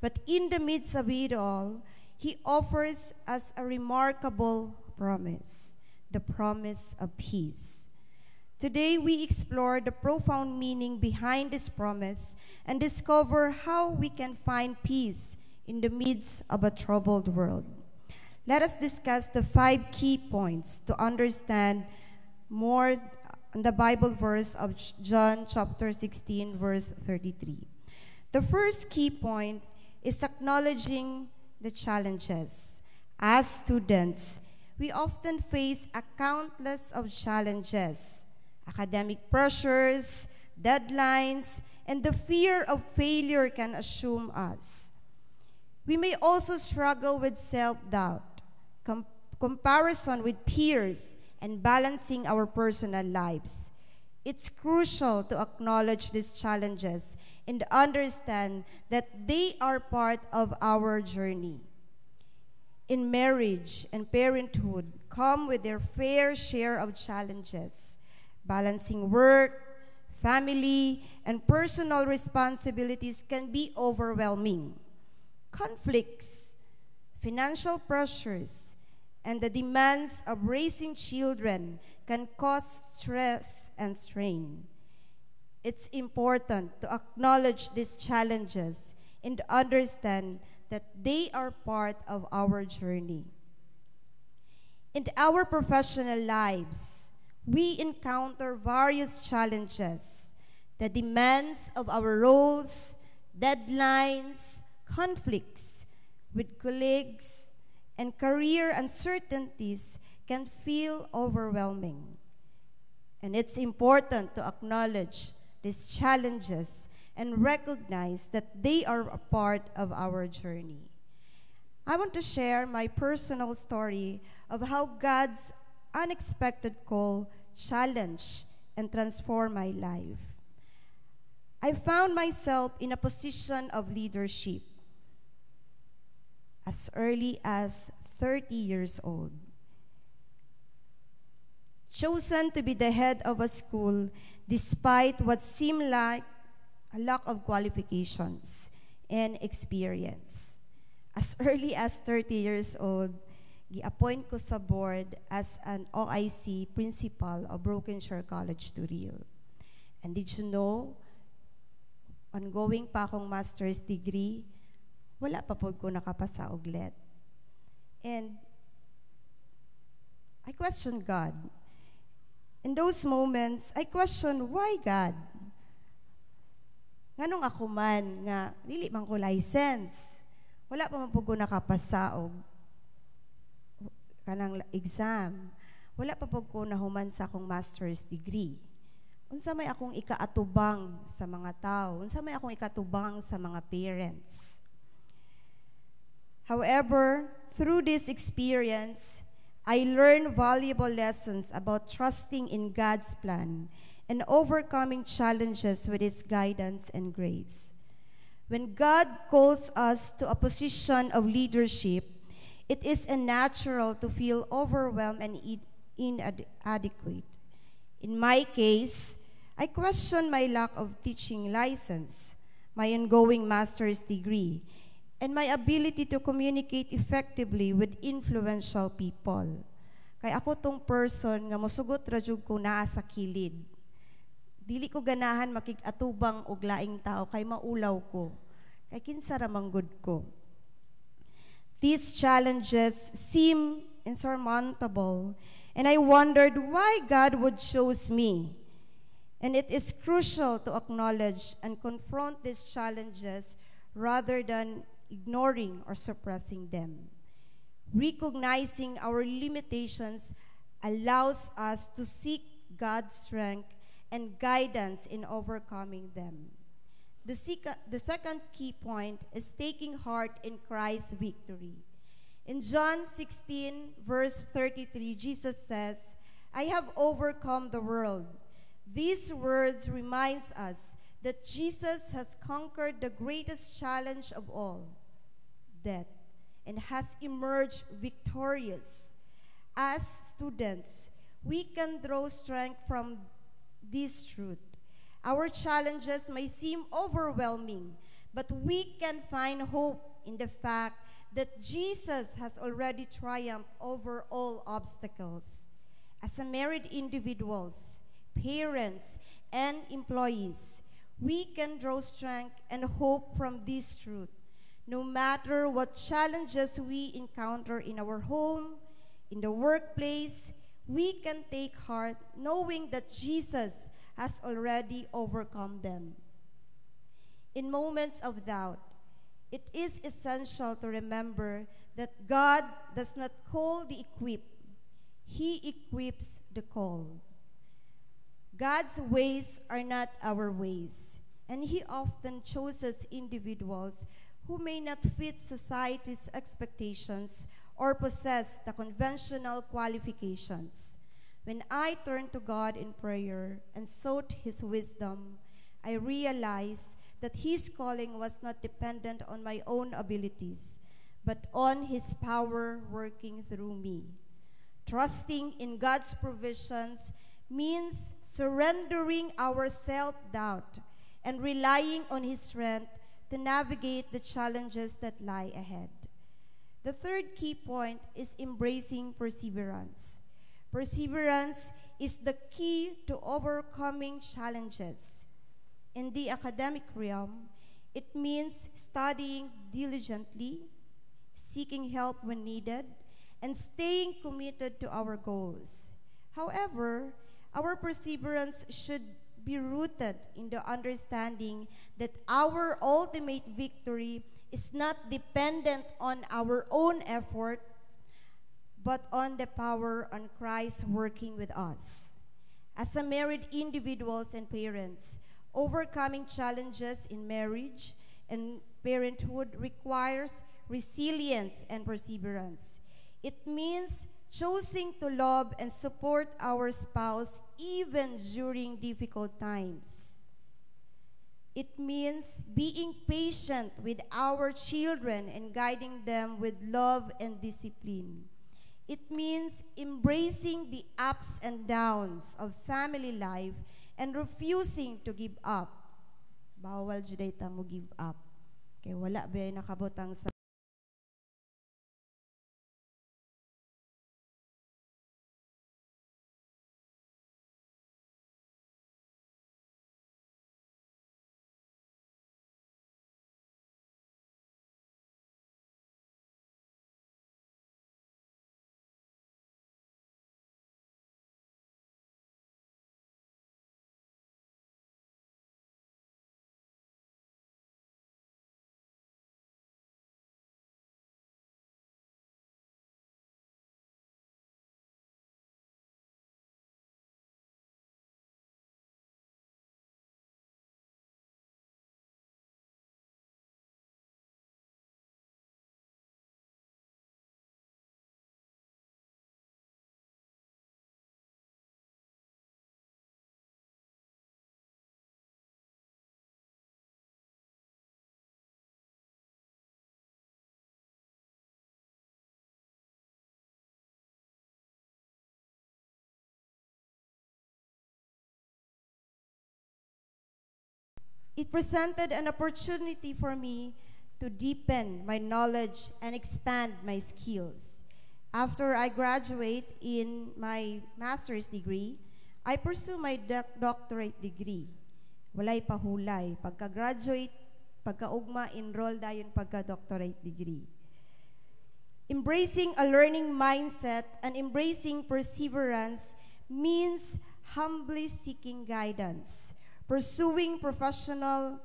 H: But in the midst of it all, he offers us a remarkable promise, the promise of peace. Today, we explore the profound meaning behind this promise and discover how we can find peace in the midst of a troubled world. Let us discuss the 5 key points to understand more on the Bible verse of John chapter 16, verse 33. The first key point is acknowledging the challenges. As students, we often face a countless of challenges, academic pressures, deadlines, and the fear of failure can assume us. We may also struggle with self-doubt, comparison with peers, and balancing our personal lives. It's crucial to acknowledge these challenges and understand that they are part of our journey. In marriage and parenthood come with their fair share of challenges. Balancing work, family, and personal responsibilities can be overwhelming. Conflicts, financial pressures, and the demands of raising children can cause stress and strain. It's important to acknowledge these challenges and understand that they are part of our journey. In our professional lives, we encounter various challenges, the demands of our roles, deadlines, conflicts with colleagues, and career uncertainties can feel overwhelming. And it's important to acknowledge these challenges and recognize that they are a part of our journey. I want to share my personal story of how God's unexpected call challenged and transformed my life. I found myself in a position of leadership as early as 30 years old. Chosen to be the head of a school despite what seemed like a lack of qualifications and experience. As early as 30 years old, gi-appoint ko sa board as an OIC principal of Broken Shore College Turil. And did you know, ongoing pa akong master's degree, wala pa po ko nakapasa og LET. And I questioned God. In those moments, I questioned, why God? Nganong ako man nga, dili man ko license. Wala pa man po ko nakapasa og kanang exam. Wala pa po ko nahuman sa akong master's degree. Unsa may akong ikaatubang sa mga tao? Unsa may akong ikatubang sa mga parents? However, through this experience, I learned valuable lessons about trusting in God's plan and overcoming challenges with His guidance and grace. When God calls us to a position of leadership, it is unnatural to feel overwhelmed and inadequate. In my case, I question my lack of teaching license, my ongoing master's degree, and my ability to communicate effectively with influential people. Kay ako tong person nga mosugot ra jud ko naa sa kilid. Dili ko ganahan makig-atubang og laing tao kay maulaw ko. Kay kinsa ra manggod ko. These challenges seem insurmountable, and I wondered why God would choose me. And it is crucial to acknowledge and confront these challenges rather than ignoring or suppressing them. Recognizing our limitations allows us to seek God's strength and guidance in overcoming them. The second key point is taking heart in Christ's victory. In John 16, verse 33, Jesus says, "I have overcome the world." These words reminds us that Jesus has conquered the greatest challenge of all, death, and has emerged victorious. As students, we can draw strength from this truth. Our challenges may seem overwhelming, but we can find hope in the fact that Jesus has already triumphed over all obstacles. As a married individuals, parents, and employees, we can draw strength and hope from this truth. No matter what challenges we encounter in our home, in the workplace, we can take heart knowing that Jesus has already overcome them. In moments of doubt, it is essential to remember that God does not call the equipped, He equips the called. God's ways are not our ways, and He often chooses individuals who may not fit society's expectations or possess the conventional qualifications. When I turned to God in prayer and sought His wisdom, I realized that His calling was not dependent on my own abilities, but on His power working through me. Trusting in God's provisions means surrendering our self-doubt and relying on His strength to navigate the challenges that lie ahead. The third key point is embracing perseverance. Perseverance is the key to overcoming challenges. In the academic realm, it means studying diligently, seeking help when needed, and staying committed to our goals. However, our perseverance should be rooted in the understanding that our ultimate victory is not dependent on our own effort, but on the power on Christ working with us. As a married individuals and parents, overcoming challenges in marriage and parenthood requires resilience and perseverance. It means choosing to love and support our spouse even during difficult times. It means being patient with our children and guiding them with love and discipline. It means embracing the ups and downs of family life and refusing to give up. Bawal juday ta mo give up. Kay wala ba nakabutang sa It presented an opportunity for me to deepen my knowledge and expand my skills. After I graduate in my master's degree, I pursue my doctorate degree. Walay pahulay. Pagka-graduate, pagka-ugma, enroll dayon pagka-doctorate degree. Embracing a learning mindset and embracing perseverance means humbly seeking guidance, pursuing professional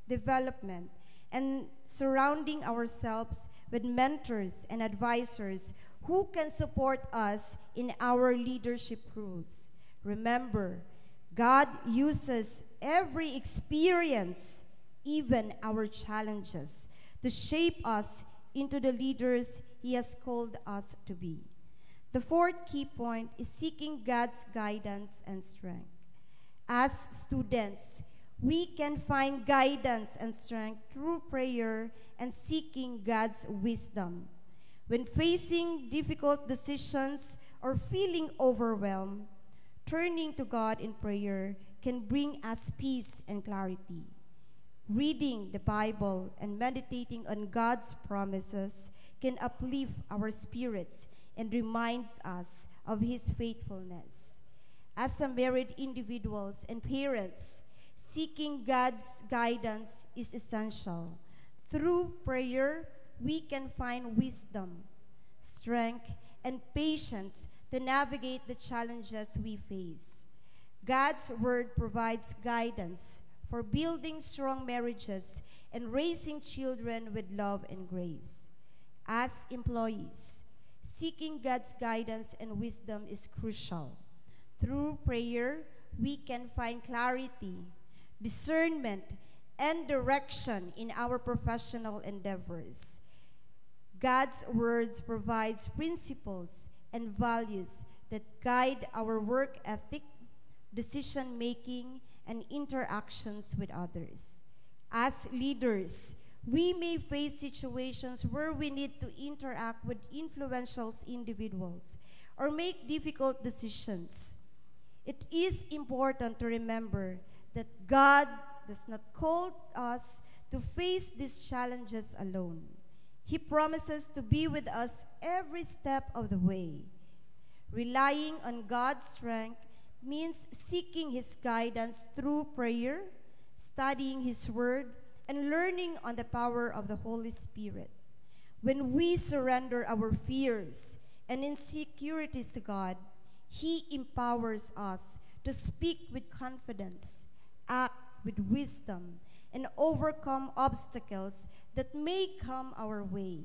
H: development, and surrounding ourselves with mentors and advisors who can support us in our leadership roles. Remember, God uses every experience, even our challenges, to shape us into the leaders He has called us to be. The fourth key point is seeking God's guidance and strength. As students, we can find guidance and strength through prayer and seeking God's wisdom. When facing difficult decisions or feeling overwhelmed, turning to God in prayer can bring us peace and clarity. Reading the Bible and meditating on God's promises can uplift our spirits and reminds us of His faithfulness. As a married individuals and parents, seeking God's guidance is essential. Through prayer, we can find wisdom, strength, and patience to navigate the challenges we face. God's word provides guidance for building strong marriages and raising children with love and grace. As employees, seeking God's guidance and wisdom is crucial. Through prayer, we can find clarity, discernment, and direction in our professional endeavors. God's words provides principles and values that guide our work ethic, decision-making, and interactions with others. As leaders, we may face situations where we need to interact with influential individuals or make difficult decisions. It is important to remember that God does not call us to face these challenges alone. He promises to be with us every step of the way. Relying on God's strength means seeking His guidance through prayer, studying His Word, and learning on the power of the Holy Spirit. When we surrender our fears and insecurities to God, He empowers us to speak with confidence, act with wisdom, and overcome obstacles that may come our way.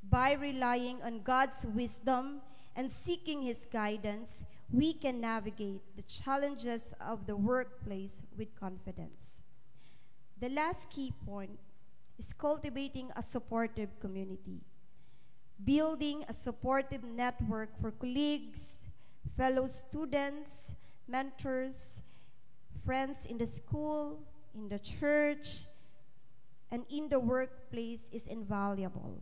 H: By relying on God's wisdom and seeking His guidance, we can navigate the challenges of the workplace with confidence. The last key point is cultivating a supportive community. Building a supportive network for colleagues, fellow students, mentors, friends in the school, in the church, and in the workplace is invaluable.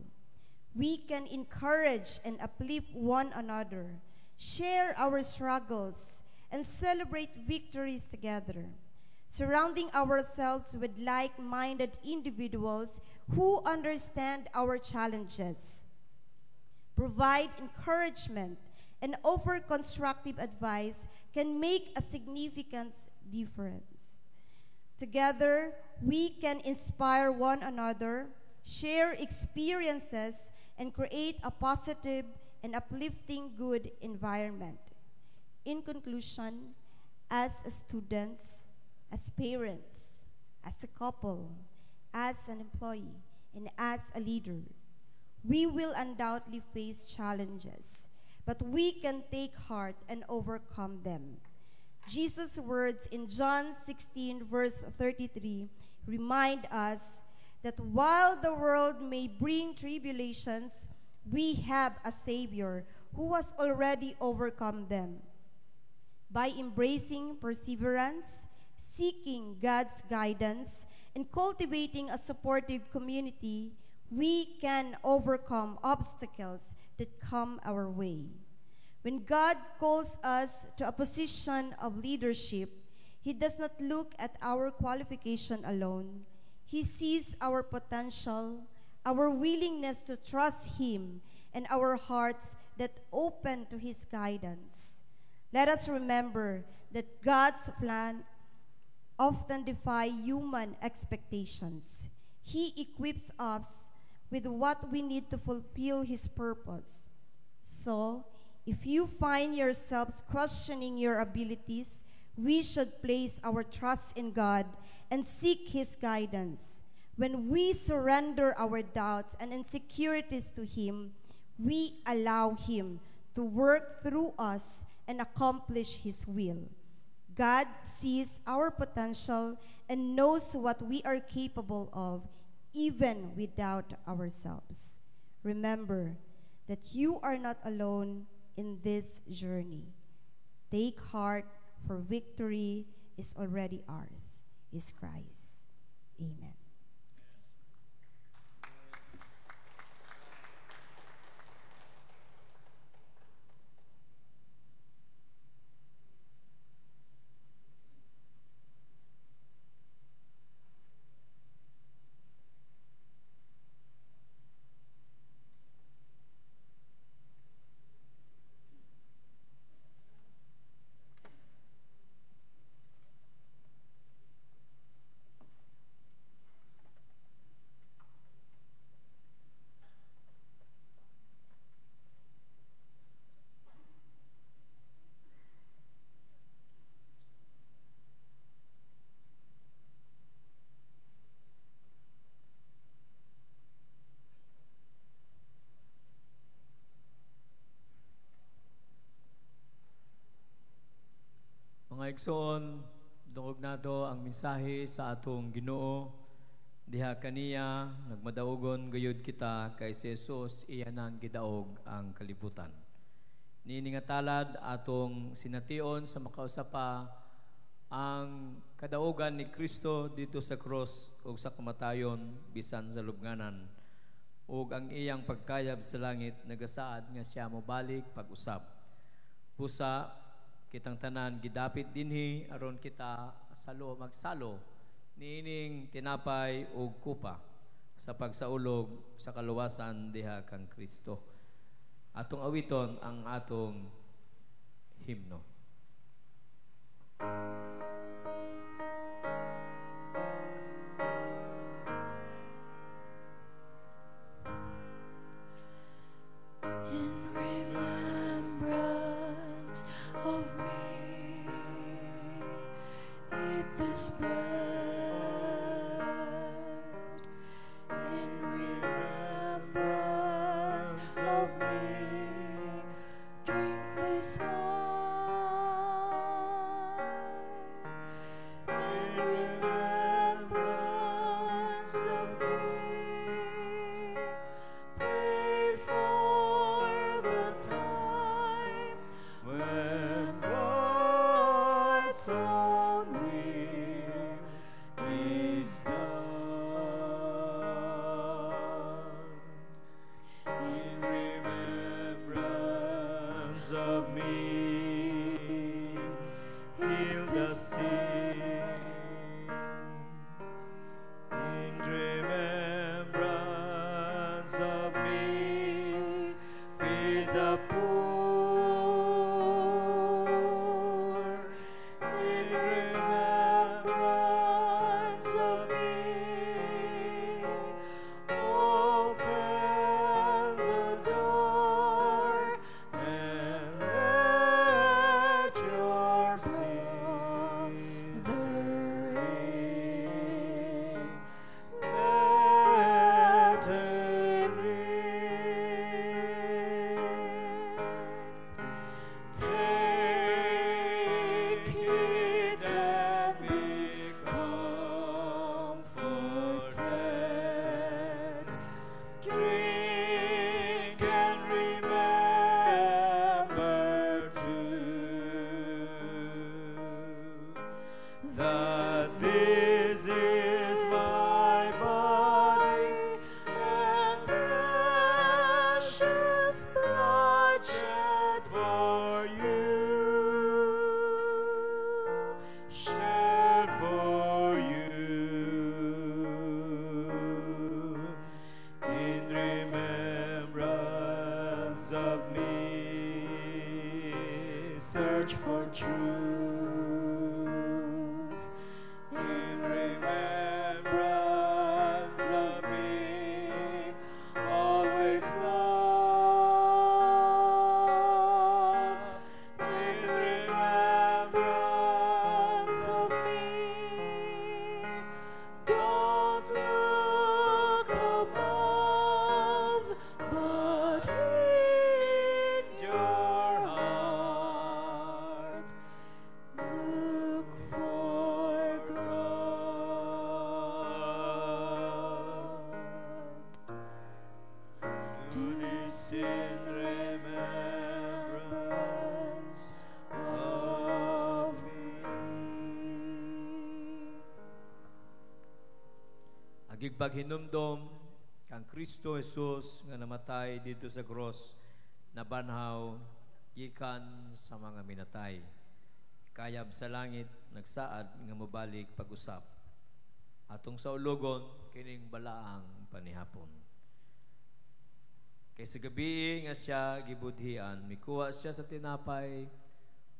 H: We can encourage and uplift one another, share our struggles, and celebrate victories together. Surrounding ourselves with like-minded individuals who understand our challenges, provide encouragement, and offer constructive advice can make a significant difference. Together, we can inspire one another, share experiences, and create a positive and uplifting good environment. In conclusion, as students, as parents, as a couple, as an employee, and as a leader, we will undoubtedly face challenges, but we can take heart and overcome them. Jesus' words in John 16, verse 33, remind us that while the world may bring tribulations, we have a Savior who has already overcome them. By embracing perseverance, seeking God's guidance, and cultivating a supportive community, we can overcome obstacles that come our way. When God calls us to a position of leadership, He does not look at our qualification alone. He sees our potential, our willingness to trust Him, and our hearts that open to His guidance. Let us remember that God's plan often defy human expectations. He equips us with what we need to fulfill His purpose. So, if you find yourselves questioning your abilities, we should place our trust in God and seek His guidance. When we surrender our doubts and insecurities to Him, we allow Him to work through us and accomplish His will. God sees our potential and knows what we are capable of, even without ourselves. Remember that you are not alone in this journey. Take heart, for victory is already ours, is Christ. Amen.
C: Mga igsoon, Dungog nato ang mensahe sa atong Ginoo. Diha kaniya nagmadaugon gayud kita kay si Jesus iya nang gidaog ang kalibutan. Niini nga talad atong sination sa makausapa ang kadaugan ni Kristo dito sa cross ug sa kamatayon bisan sa lubnganan ug ang iyang pagkayab sa langit nagasaad nga siya mobalik pag-usap. Pusa kitang tanan gidapit dinhi aron kita magsalo niining tinapay ug kupa sa pagsaulog sa kaluwasan diha kang Kristo. Atong awiton ang atong himno.
E: In remembrance of me, eat this bread. In remembrance of me, drink this wine. In remembrance of me, pray for the time when God's own will is done. In remembrance of me, heal the sick. In remembrance of me, feed the poor. In remembrance of me, open the door and let your sins therein let him in. Take it and be comforted. Drink and remember too that this is my body and precious blood shed for you, shed for you. In remembrance of me, search for truth. In remembrance of me, always love. In remembrance of me, don't look above, but in your heart, look for God. Do this in remembrance of me.
C: Agig paghinumdom kang Kristo Jesus nga namatay dito sa cross nabanhaw gikan sa mga minatay. Kayab sa langit nagsaad nga mobalik pag-usap. Atong sa ulogon kining balaang panihapon. Kay sa gabi nga siya gibudhian, mikuha siya sa tinapay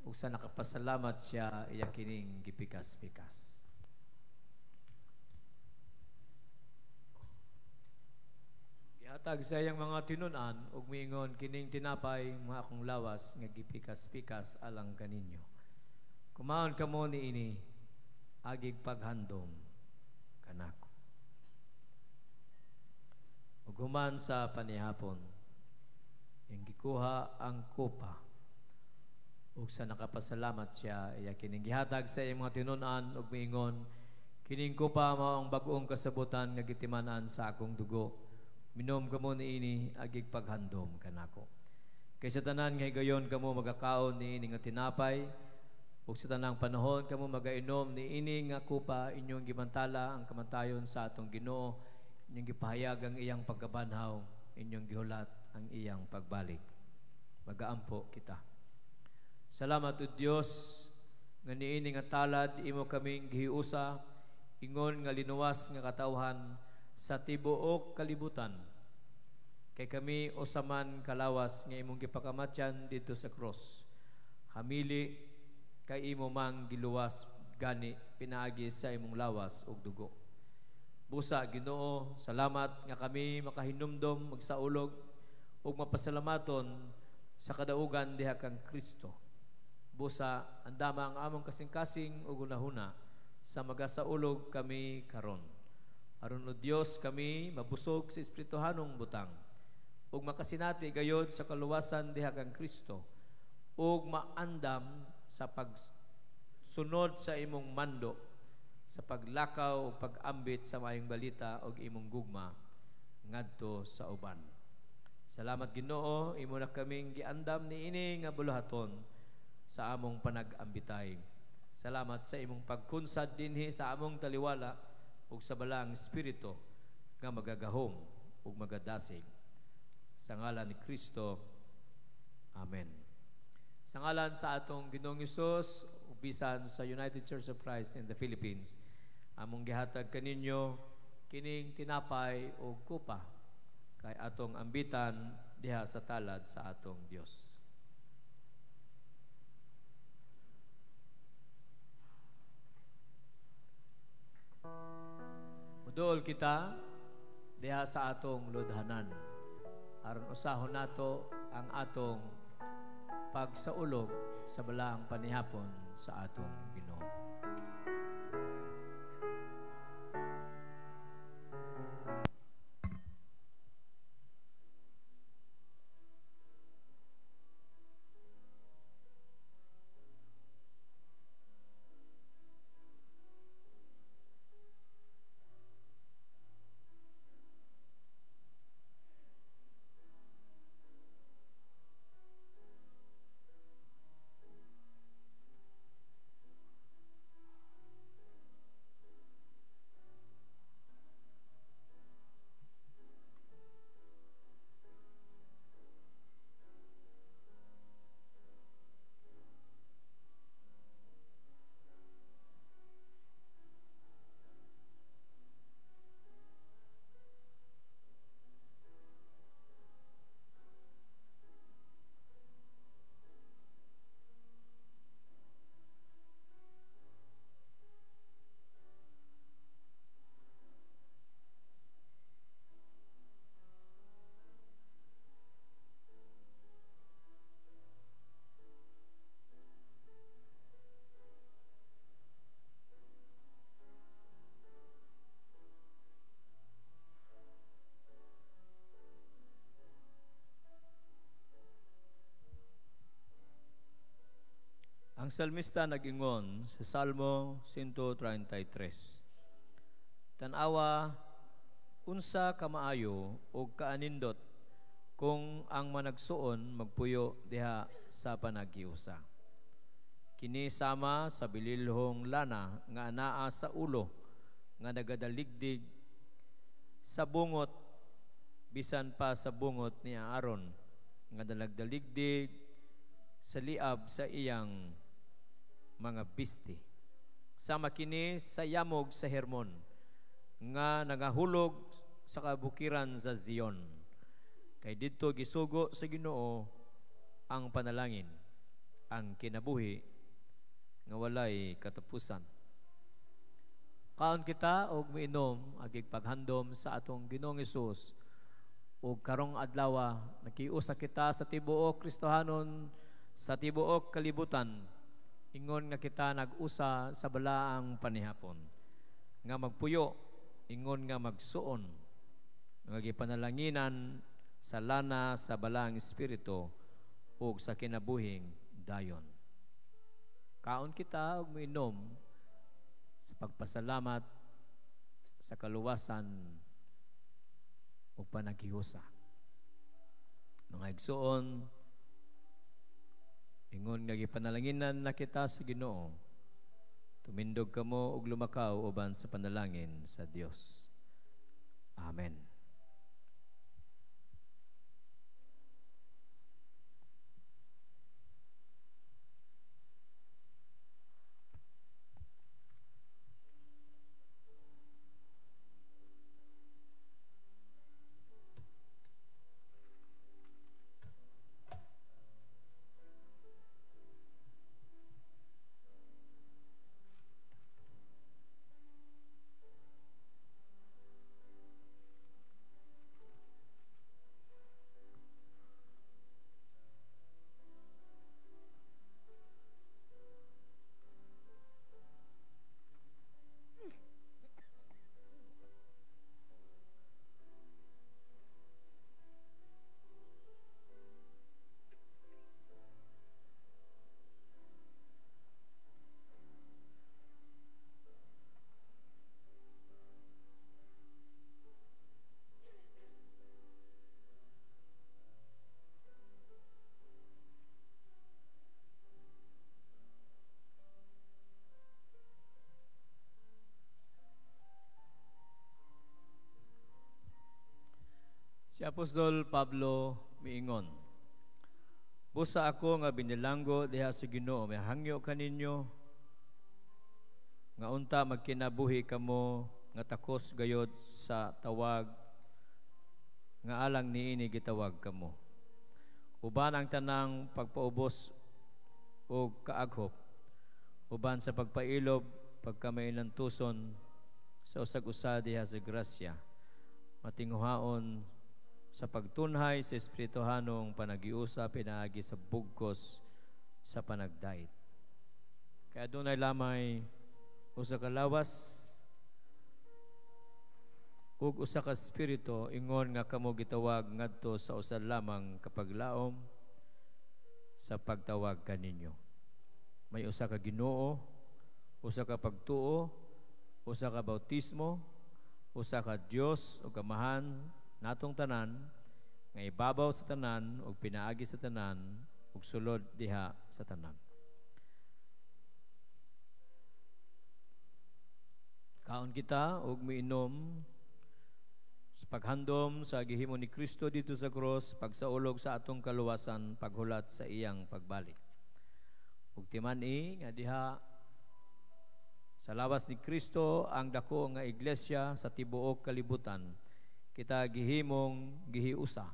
C: ug sa nakapasalamat siya iya kining gipikas-pikas. Gihatag sa iyang mga tinunan ug miingon kining tinapay mga akong lawas nga gipikas-pikas alang kaninyo. Kumaon kamo niini agig paghandom kanako. Ug human sa panihapon, yung gikuha ang kupa ug sa nakapasalamat siya iya kining gihatag sa iyang mga tinun-an ug miingon kining ko pa mao ang bag-ong kasabutan nga gitiman-an sa akong dugo minom kamo niini agig paghandom kanako kay sa tanan nga higayon kamo magakaon niini nga tinapay ug sa tanang panahon kamo magainom niini nga kupa inyong gimantala ang kamantayon sa atong Ginoo inyong gipahayag ang iyang pagkabanhaw inyong gihulat ang iyang pagbalik magaampo kita. Salamat o Dios nga niini nga talad imo kaming gihiusa ingon nga linuwas nga katawhan sa tibuok kalibutan kay kami usaman kalawas nga imong gipakamatyan dito sa cross hamili kay imo mang giluwas gani pinaagi sa imong lawas ug dugo busa Ginoo salamat nga kami makahinumdom magsaulog ug mapasalamaton sa kadaugan diha kang Kristo busa andama ang among kasing-kasing ug hunahuna sa magasaulog kami karon. Aron o Dios kami mabusog sa espirituhanong butang ug makasinati gayod sa kaluwasan diha kang Kristo ug maandam sa pagsunod sa imong mando sa paglakaw ug pag-ambit sa maayong balita ug imong gugma ngadto sa uban. Salamat Ginoo imo na kaming giandam niini nga buluhaton sa among panag-ambitay. Salamat sa imong pagkunsad dinhi sa among taliwala ug sa balang espiritu nga magagahom ug magadasig. Sa ngalan ni Kristo. Amen. Sa ngalan sa atong Ginoong Hesus ug bisan sa United Church of Christ in the Philippines, among gihatag kaninyo kining tinapay ug kupa kay atong ambitan diha sa talad sa atong Dios. Muduol kita diha sa atong ludhanan aron usahon nato ang atong pagsaulog sa balaang panihapon sa atong Ginoo. Ang salmista nag-ingon sa Salmo 133. Tanawa, unsa kamaayo o kaanindot kung ang managsuon magpuyo diha sa panagiusa. Kini sama sa bililhong lana nga anaa sa ulo nga nagadaligdig sa bungot bisan pa sa bungot ni Aaron nga dalagdaligdig sa liab sa iyang mga bisti. Sama kini sa yamog sa Hermon nga nagahulog sa kabukiran sa Zion. Kay didto gisugo sa Ginoo ang panalangin, ang kinabuhi nga walay katapusan. Kaon kita og miinom agig paghandom sa atong Ginoong Hesus ug karong adlaw nakiusa kita sa tibuok Kristohanon sa tibuok kalibutan. Ingon nga kita nag-usa sa balaang panihapon nga magpuyo, ingon nga magsuon nga gipanalanginan sa lana sa balaang espiritu ug sa kinabuhing dayon. Kaon kita ug miinom sa pagpasalamat sa kaluwasan ug panaghiusa. Mga igsoon, ingon nga gipanalanginan na kita sa Ginoo. Tumindog kamo ug lumakaw uban sa panalangin sa Dios. Amen. Si Apostol Pablo miingon, busa ako nga binilanggo diha sa Ginoo, may hangyo kaninyo, nga unta magkinabuhi kamo, nga takos gayod sa tawag, nga alang niini gitawag kamo. Uban ang tanang pagpaubos o kaaghop, uban sa pagpailob, pagkamailan tuson, sa usag-usa diha sa grasya, matinguhaon sa pagtunhay sa espirituhanong panagiusa pinaagi sa bugkos sa panagdait. Kaya dunay lamay usa ka lawas ug usa ka espiritu, ingon nga kamo gitawag ngadto sa usa lamang kapaglaom sa pagtawag kaninyo. May usa ka Ginoo, usa ka pagtuo, usa ka bautismo, usa ka Dios o kamahan natong tanan, nga ibabaw sa tanan ug pinaagi sa tanan ug sulod diha sa tanan. Kaon kita ug miinom sa paghandom sa gihimo ni Kristo dito sa cross, pagsaulog sa atong kaluwasan, paghulat sa iyang pagbalik. Ug timan-i nga diha sa lawas ni Kristo ang dako nga iglesia sa tibuok kalibutan, kita gihimong gihiusa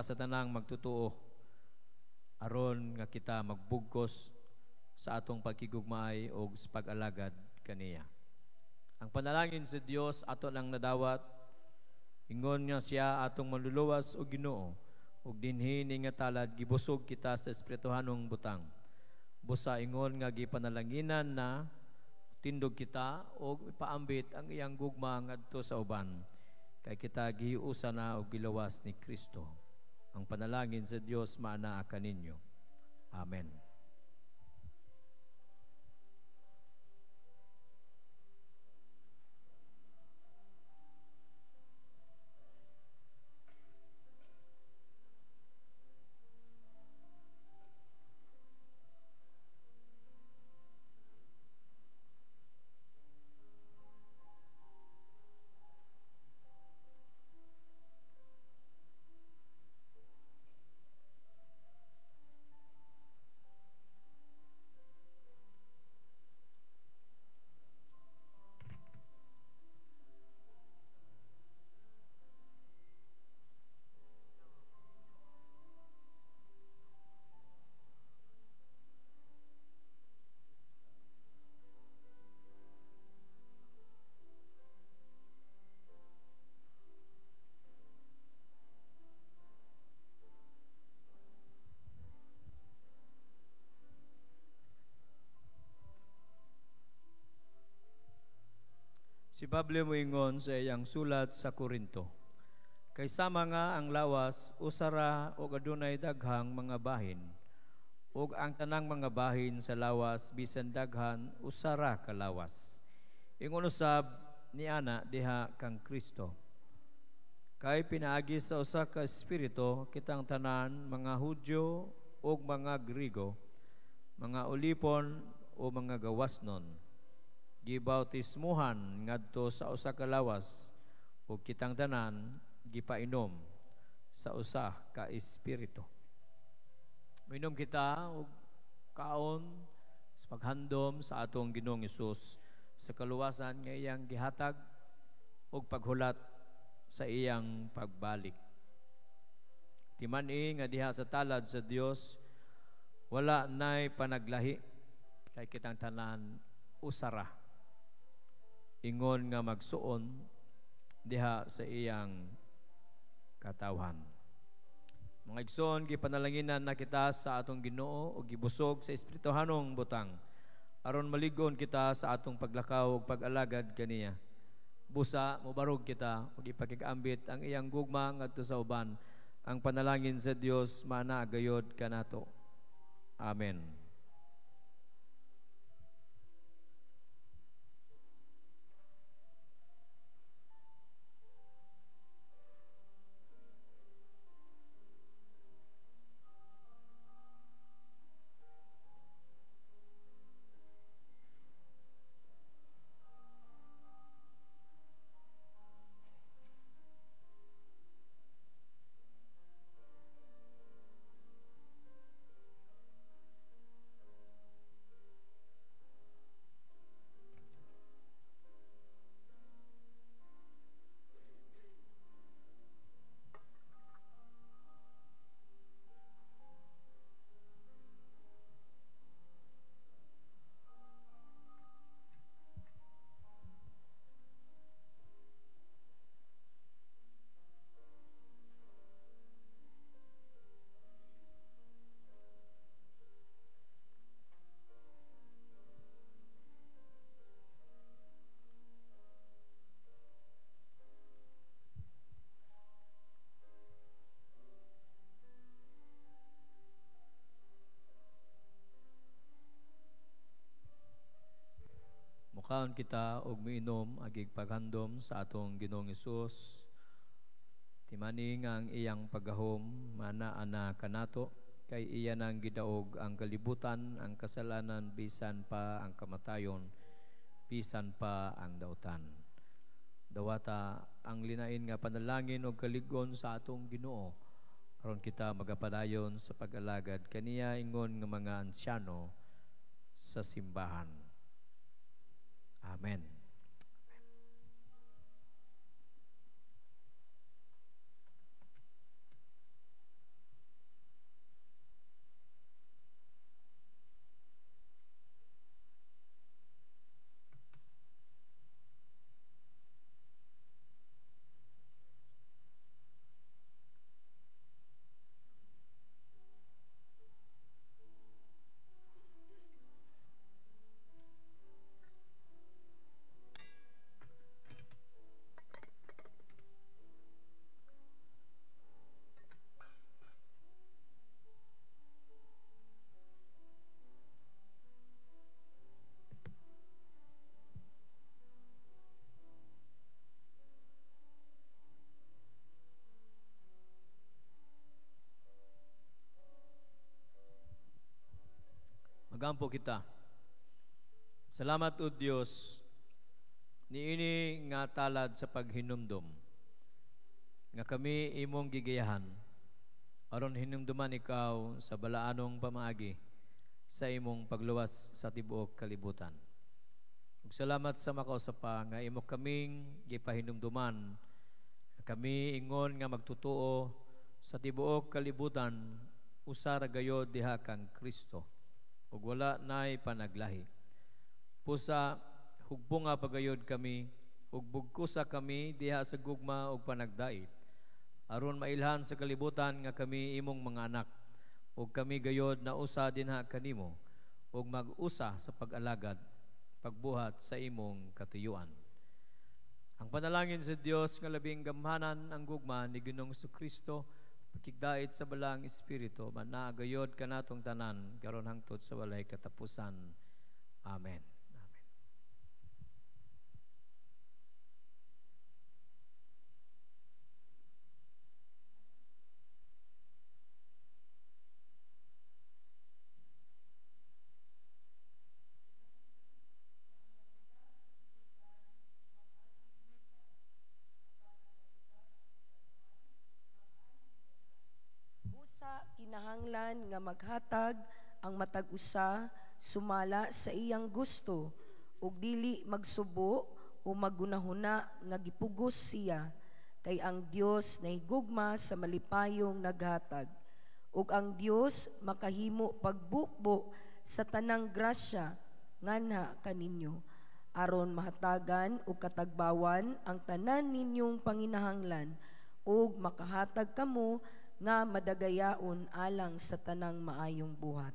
C: sa tanang magtutuo aron nga kita magbugkos sa atong pagkigugmaay o sa pag-alagad kaniya. Ang panalangin sa Dios ato lang nadawat, ingon nga siya atong manluluwas o Ginoo, ug dinhi ni nga talad gibusog kita sa espirituhanong butang. Busa ingon nga gipanalanginan na tindog kita o ipaambit ang iyang gugma ngadto sa uban, kay kita gihiusa na og gilawas ni Kristo. Ang panalangin sa Dios maanaa kaninyo. Amen. Si Pablo moingon sa iyang sulat sa Korinto, kaysama nga ang lawas usara o adunay daghang mga bahin, ug ang tanang mga bahin sa lawas bisan daghan usara ka lawas. Ingon usab ni ana diha kang Kristo. Kay pinaagi sa usa ka espiritu kitang tanan mga Hudyo ug mga Grigo, mga ulipon o mga gawasnon, gibautismuhan ngadto sa usa ka lawas ug kitang tanan gipainom sa usa ka espiritu. Minom kita og kaon sa paghandom sa atong Ginoong Hesus sa kaluwasan nga iyang gihatag og paghulat sa iyang pagbalik. Timani nga diha sa talad sa Dios wala nay panaglahi kay kitang tanan usara. Ingon nga magsuon diha sa iyang katawhan. Mga igsoon, gipanalanginan na kita sa atong Ginoo o gibusog sa espirituhanong butang aron maligon kita sa atong paglakaw ug pag-alagad kaniya. Busa mobarog kita ug ipakig-ambit ang iyang gugma ngadto sa uban. Ang panalangin sa Dios maana gayod kanato. Amen. Mukaon kita og miinom agig paghandom sa atong Ginoong Hesus. Timani nga ang iyang paggahom mana-ana kanato kay iya nang gidaog ang kalibutan, ang kasalanan bisan pa ang kamatayon, bisan pa ang dautan. Dawata ang linain nga panalangin og kaligon sa atong Ginoo aron kita magapadayon sa pag-alagad kaniya ingon nga mga ansyano sa simbahan. Amen. Magampo kita. Salamat o Dios niini nga talad sa paghinumdom nga kami imong gigayahan aron hinumduman ikaw sa balaanong pamaagi sa imong pagluwas sa tibuok kalibutan. Ug salamat sa makausapa nga imo kaming gipahinumduman kami ingon nga magtutuo sa tibuok kalibutan usa ra gayod diha kang Kristo ug wala nay panaglahi. Pusa hugbunga pagayod kami ug bugkusa kami diha sa gugma ug panagdait aron mailhan sa kalibutan nga kami imong mga anak ug kami gayod na usa dinha kanimo ug mag-usa sa pag-alagad pagbuhat sa imong katuyuan. Ang panalangin sa Dios nga labing gamhanan ang gugma ni Ginoong Kristo kikdait sa balang espiritu, managayod ka natong tanan, karon hangtod sa walay katapusan. Amen.
D: Busa kinahanglan nga maghatag ang matag usa sumala sa iyang gusto ug dili magsubo o magunahuna nga gipugos siya kay ang Dios nahigugma sa malipayong naghatag ug ang Dios makahimo pagbukbo sa tanang grasya nganha kaninyo aron mahatagan ug katagbawan ang tanan ninyong panginahanglan ug makahatag kamo nga madagayaon alang sa tanang maayong buhat.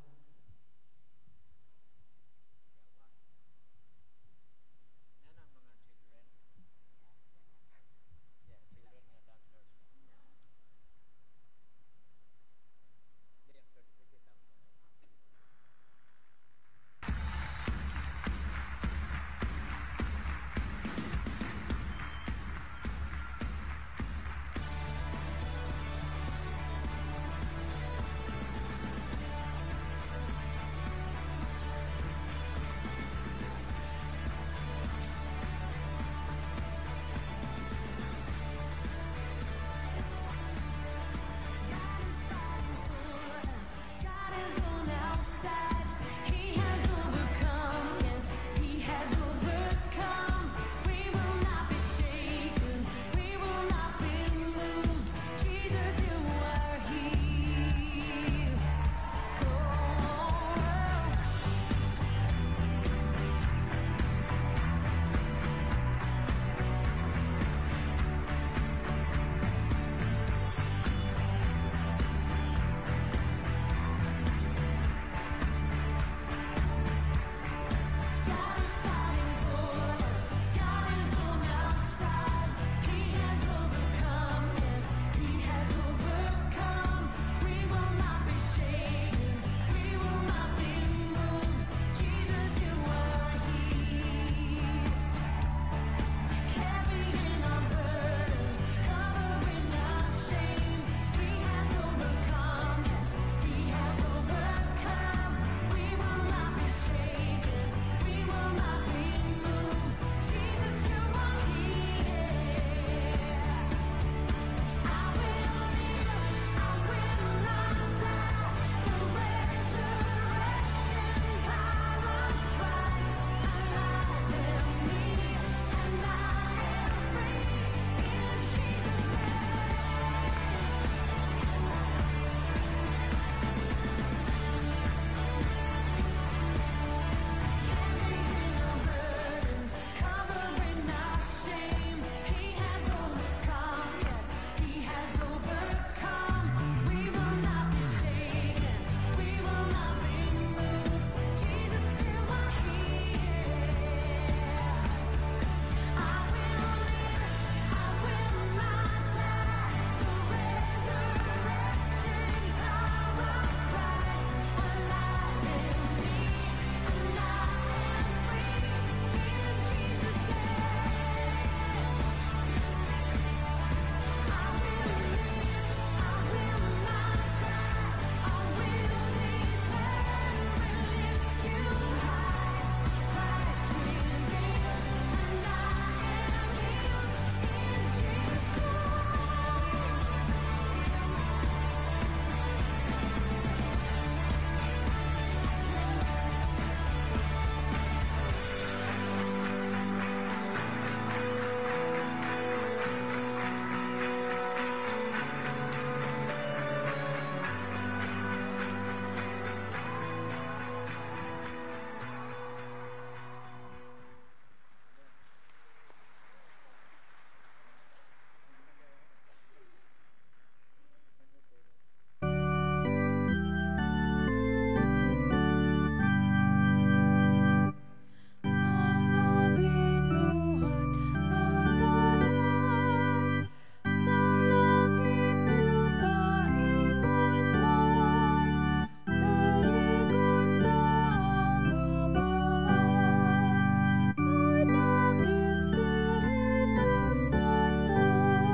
E: Santo. Amen.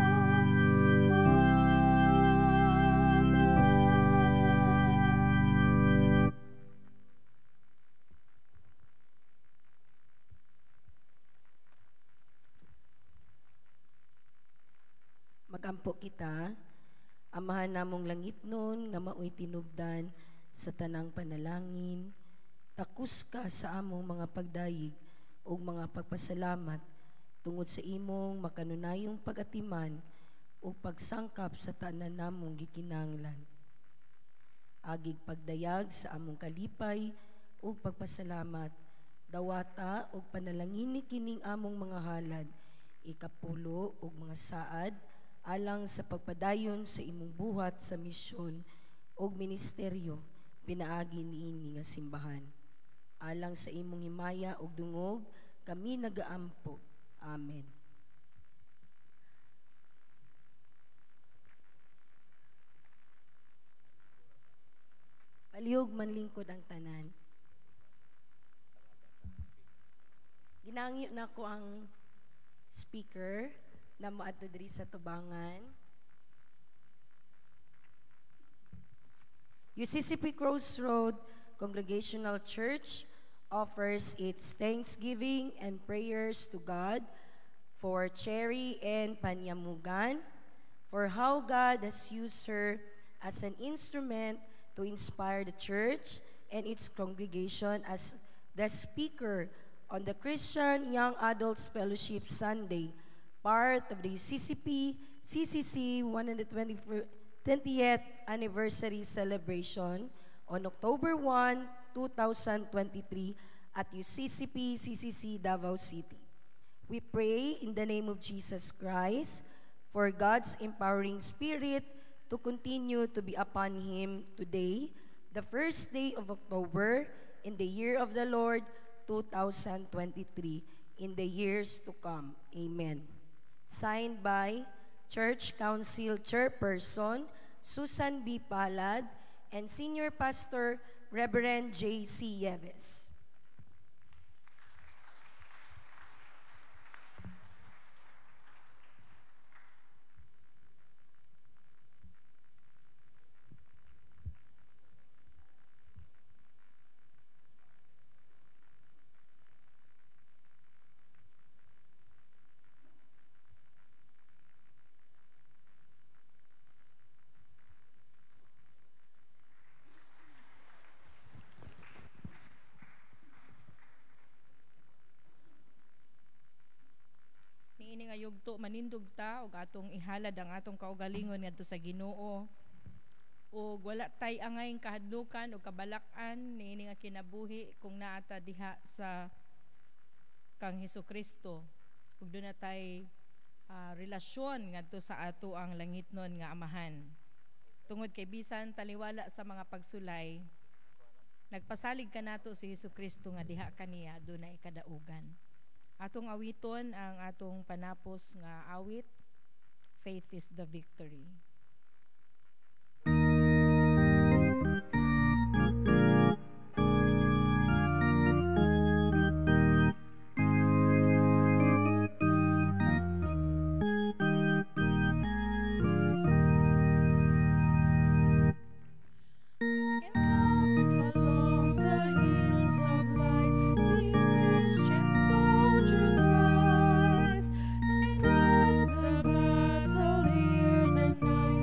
D: Magampo kita, amahan namong langit nun, nga maoy tinubdan sa tanang panalangin, takus ka sa among mga pagdayig o mga pagpasalamat tungod sa imong makanunayong pagatiman o pagsangkap sa tanan namong gikinanglan. Agig pagdayag sa among kalipay o pagpasalamat, dawata o panalangin ni kining among mga halad, ikapulo o mga saad, alang sa pagpadayon sa imong buhat sa misyon o ministeryo, pinaagi niini nga simbahan. Alang sa imong himaya o dungog, kami nagaampo. Amen. Palihog manlingkod ang tanan. Ginangyo na ko ang speaker na moadto diri sa tubangan. UCCP Crossroad Congregational Church offers its thanksgiving and prayers to God for Cherry and Panyamugan, for how God has used her as an instrument to inspire the church and its congregation as the speaker on the Christian Young Adults Fellowship Sunday, part of the CCC 120th anniversary celebration on October 1, 2023 at CCC Davao City. We pray in the name of Jesus Christ for God's empowering spirit to continue to be upon him today, the first day of October in the year of the Lord 2023, in the years to come. Amen. Signed by Church Council Chairperson Susan B. Palad and Senior Pastor Reverend J.C. Yeves.
A: Niini nga yugto manindog ta og atong ihalad ang atong kaugalingon ngadto sa Ginoo. Ug wala tay angay kahadlukan o kabalak-an niini nga kinabuhi kung naata diha sa kang Hesukristo. Ug doon na tay relasyon ngadto sa ato ang langitnon nga amahan. Tungod kay bisan taliwala sa mga pagsulay, nagpasalig ka nato si Hesukristo nga diha kaniya dunay kadaugan. Atong awiton ang atong panapos nga awit, Faith is the Victory.
E: Encamped along the hills of light, ye Christian soldiers rise, and cross the battle ere the night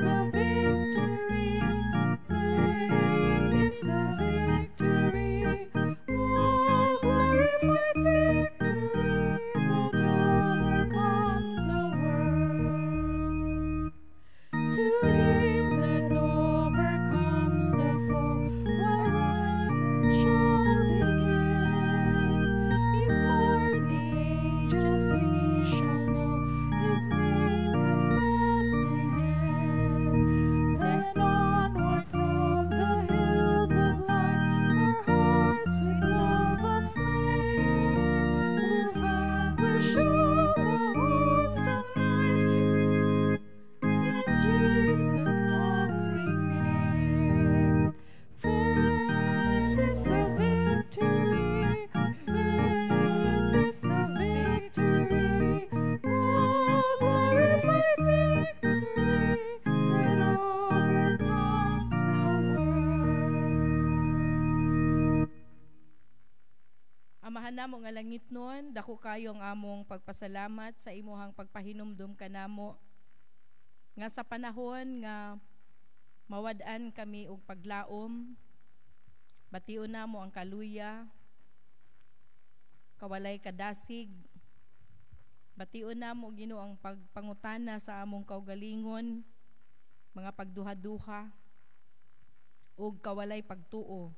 E: the victory. Vain is the victory. Oh, glorified victory that overcomes the world. To him that overcomes the foe, wherein shall begin. Before the ages he shall know his name confessed in heaven. Then onward from the hills of light, our hearts with love of flame will vanquish all the hosts of night. In Jesus' conquering name, faith is the victory. Faith is the victory. Oh, glorifies victory that overcomes the world.
A: Amahan namo nga langit nun, dako kayo ang among pagpasalamat sa imuhang pagpahinumdum kanamo nga sa panahon nga mawad-an kami og paglaom, bation namo ang kaluya, kawalay kadasig, bation namo Ginoo ang pagpangutana sa among kaugalingon, mga pagduha-duha ug kawalay pagtuo.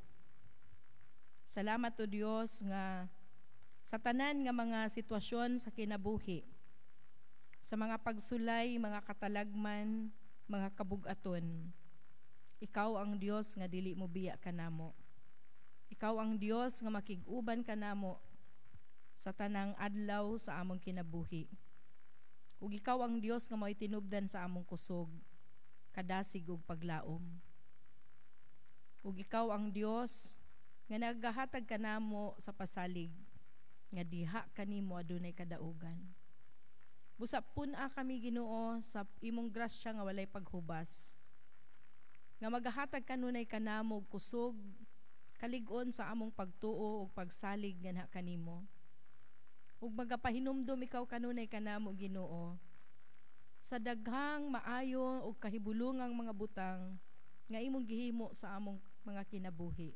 A: Salamat o Dios nga sa tanan nga mga sitwasyon sa kinabuhi, sa mga pagsulay, mga katalagman, mga kabugaton, ikaw ang Dios nga dili mo biya kanamo. Ikaw ang Dios nga makig-uban kanamo sa tanang adlaw sa among kinabuhi. Ug ikaw ang Dios nga mo'y tinubdan sa among kusog, kadasig ug paglaom. Ug ikaw ang Dios nga nagahatag kanamo sa pasalig, nga diha kanimo adunay kadaugan. Busa pun-a kami Ginoo sa imong grasya nga walay paghubas, nga magahatag kanunay kanamo og kusog, kalig-on sa among pagtuo ug pagsalig nga kanimo. Ug magapahinumdum ikaw kanunay kanamo Ginoo sa daghang maayo ug kahibulungang mga butang nga imong gihimo sa among mga kinabuhi.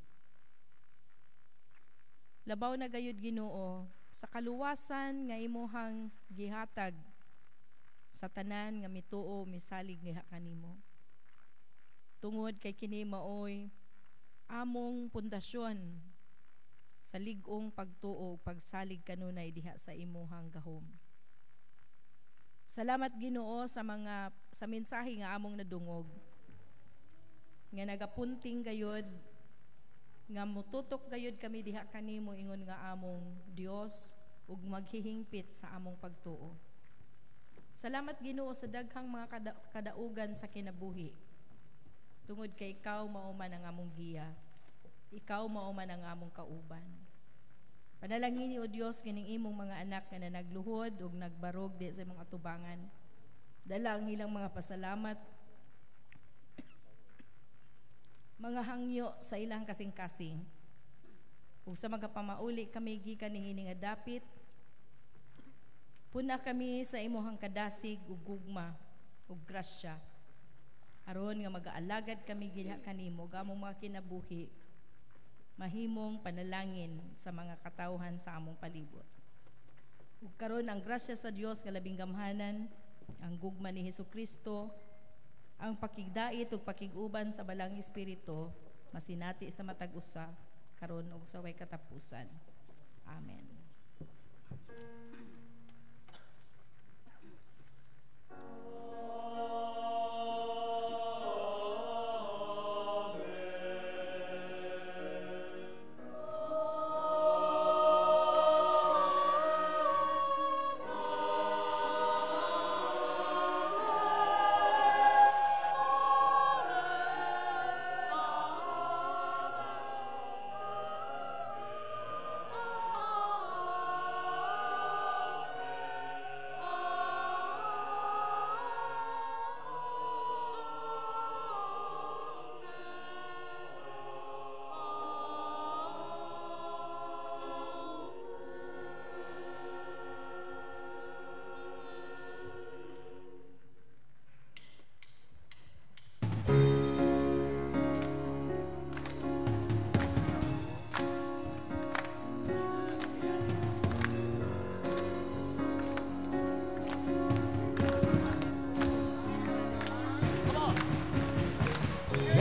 A: Labaw na gayud Ginoo sa kaluwasan nga imuhang gihatag sa tanan nga mituo misalig niha kanimo. Tungod kay kini maoy among pundasyon sa lig-ong pagtuo pagsalig kanunay diha sa imuhang gahom. Salamat Ginoo sa mensahe nga among nadungog, nga nagapunting gayud, nga mututok gayud kami diha kanimo ingon nga among Dios ug maghihingpit sa among pagtuo. Salamat Ginoo sa daghang mga kadaugan sa kinabuhi. Tungod kay ikaw mao man ang among giya. Ikaw mao man ang among kauban. Panalangin o Dios kining imong mga anak nga nagluhod ug nagbarog di sa imong atubangan. Dala ang ilang mga pasalamat, mga hangyo sa ilang kasing-kasing. Ug sa magapamauli kami gikan niini nga dapit, puna kami sa imuhang kadasig ug gugma ug grasya. Aron nga mag-aalagad kami gila kanimo gamong mga kinabuhi, mahimong panalangin sa mga katawhan sa among palibot. Ug karon ang grasya sa Dios nga labing gamhanan, ang gugma ni Hesukristo, ang pakigdait ug pakiguban sa balang espiritu masinati sa matag usa karon ug sa way katapusan. Amen.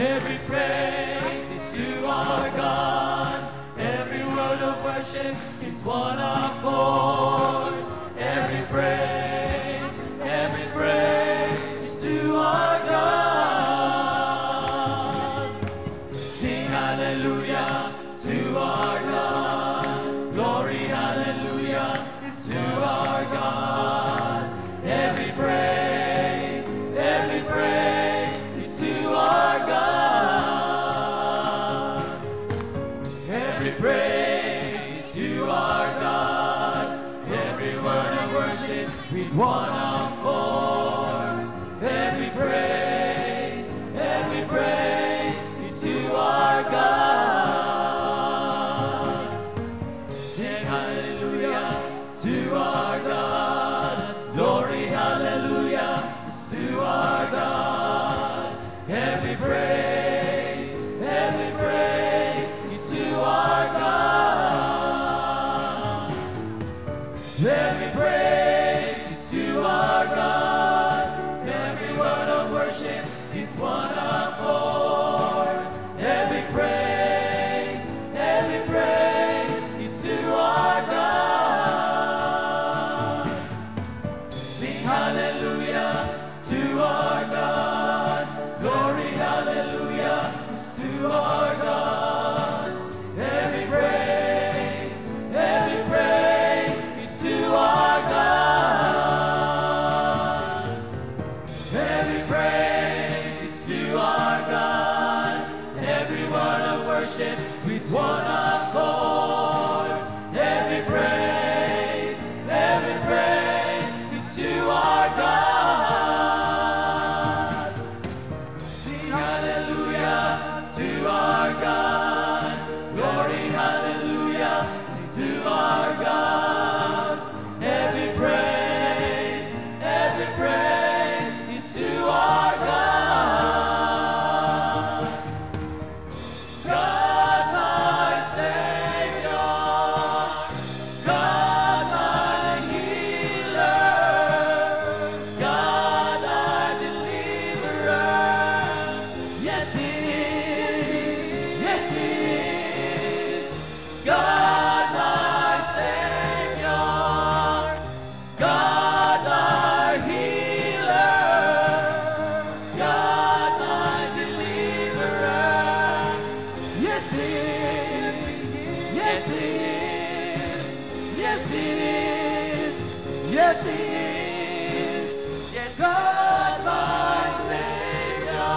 C: Every praise is to our God. Every word of worship is one accord. Every praise is to our God. Sing hallelujah to our God. Glory, hallelujah, it's to our God. Every praise is to our God. Every praise is to our God. Every word of worship with one accord. Every praise is to our God. Sing hallelujah to our God. Glory, hallelujah, is to our God. Every praise is to our God. Every praise is to our God. Every word of worship is one accord. Every praise is to our God. Sing hallelujah to our God. Glory, hallelujah, is to our God. Every praise is to our God. Every praise is to our God. Every word of worship with one accord. Every praise is to our God. Sing hallelujah to our God. Glory, hallelujah, is to our God. Every praise is to our God. God my Savior, God my healer, God my deliverer. Yes, He is. Yes, He is. God my Savior, God my healer, God my deliverer. Yes, He is. Yes, He is. Yes, He is. Yes, He is. Yes, God my Savior,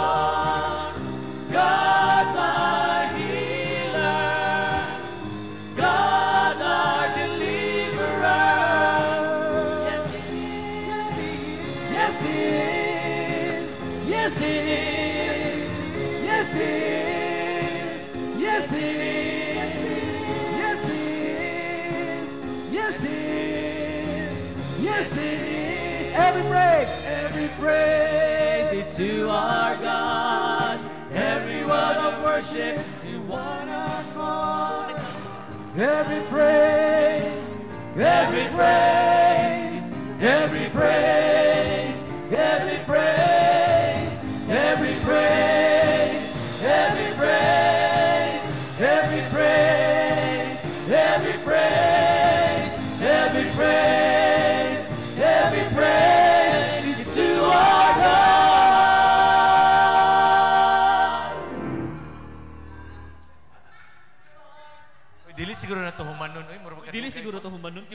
C: God my healer, God our deliverer. Yes, He is. Yes, He is. Yes, He is. Yes, He is. Yes, He is. Yes, He is. Yes, He is. Yes, He is. Every praise is to our God. Every word of worship in one accord. Every praise, every praise, every praise, every praise, every praise, every praise, every praise, every praise, every praise, every praise is to our God.
I: Dili siguro na to humanon, oy,
J: Dili siguro to humanon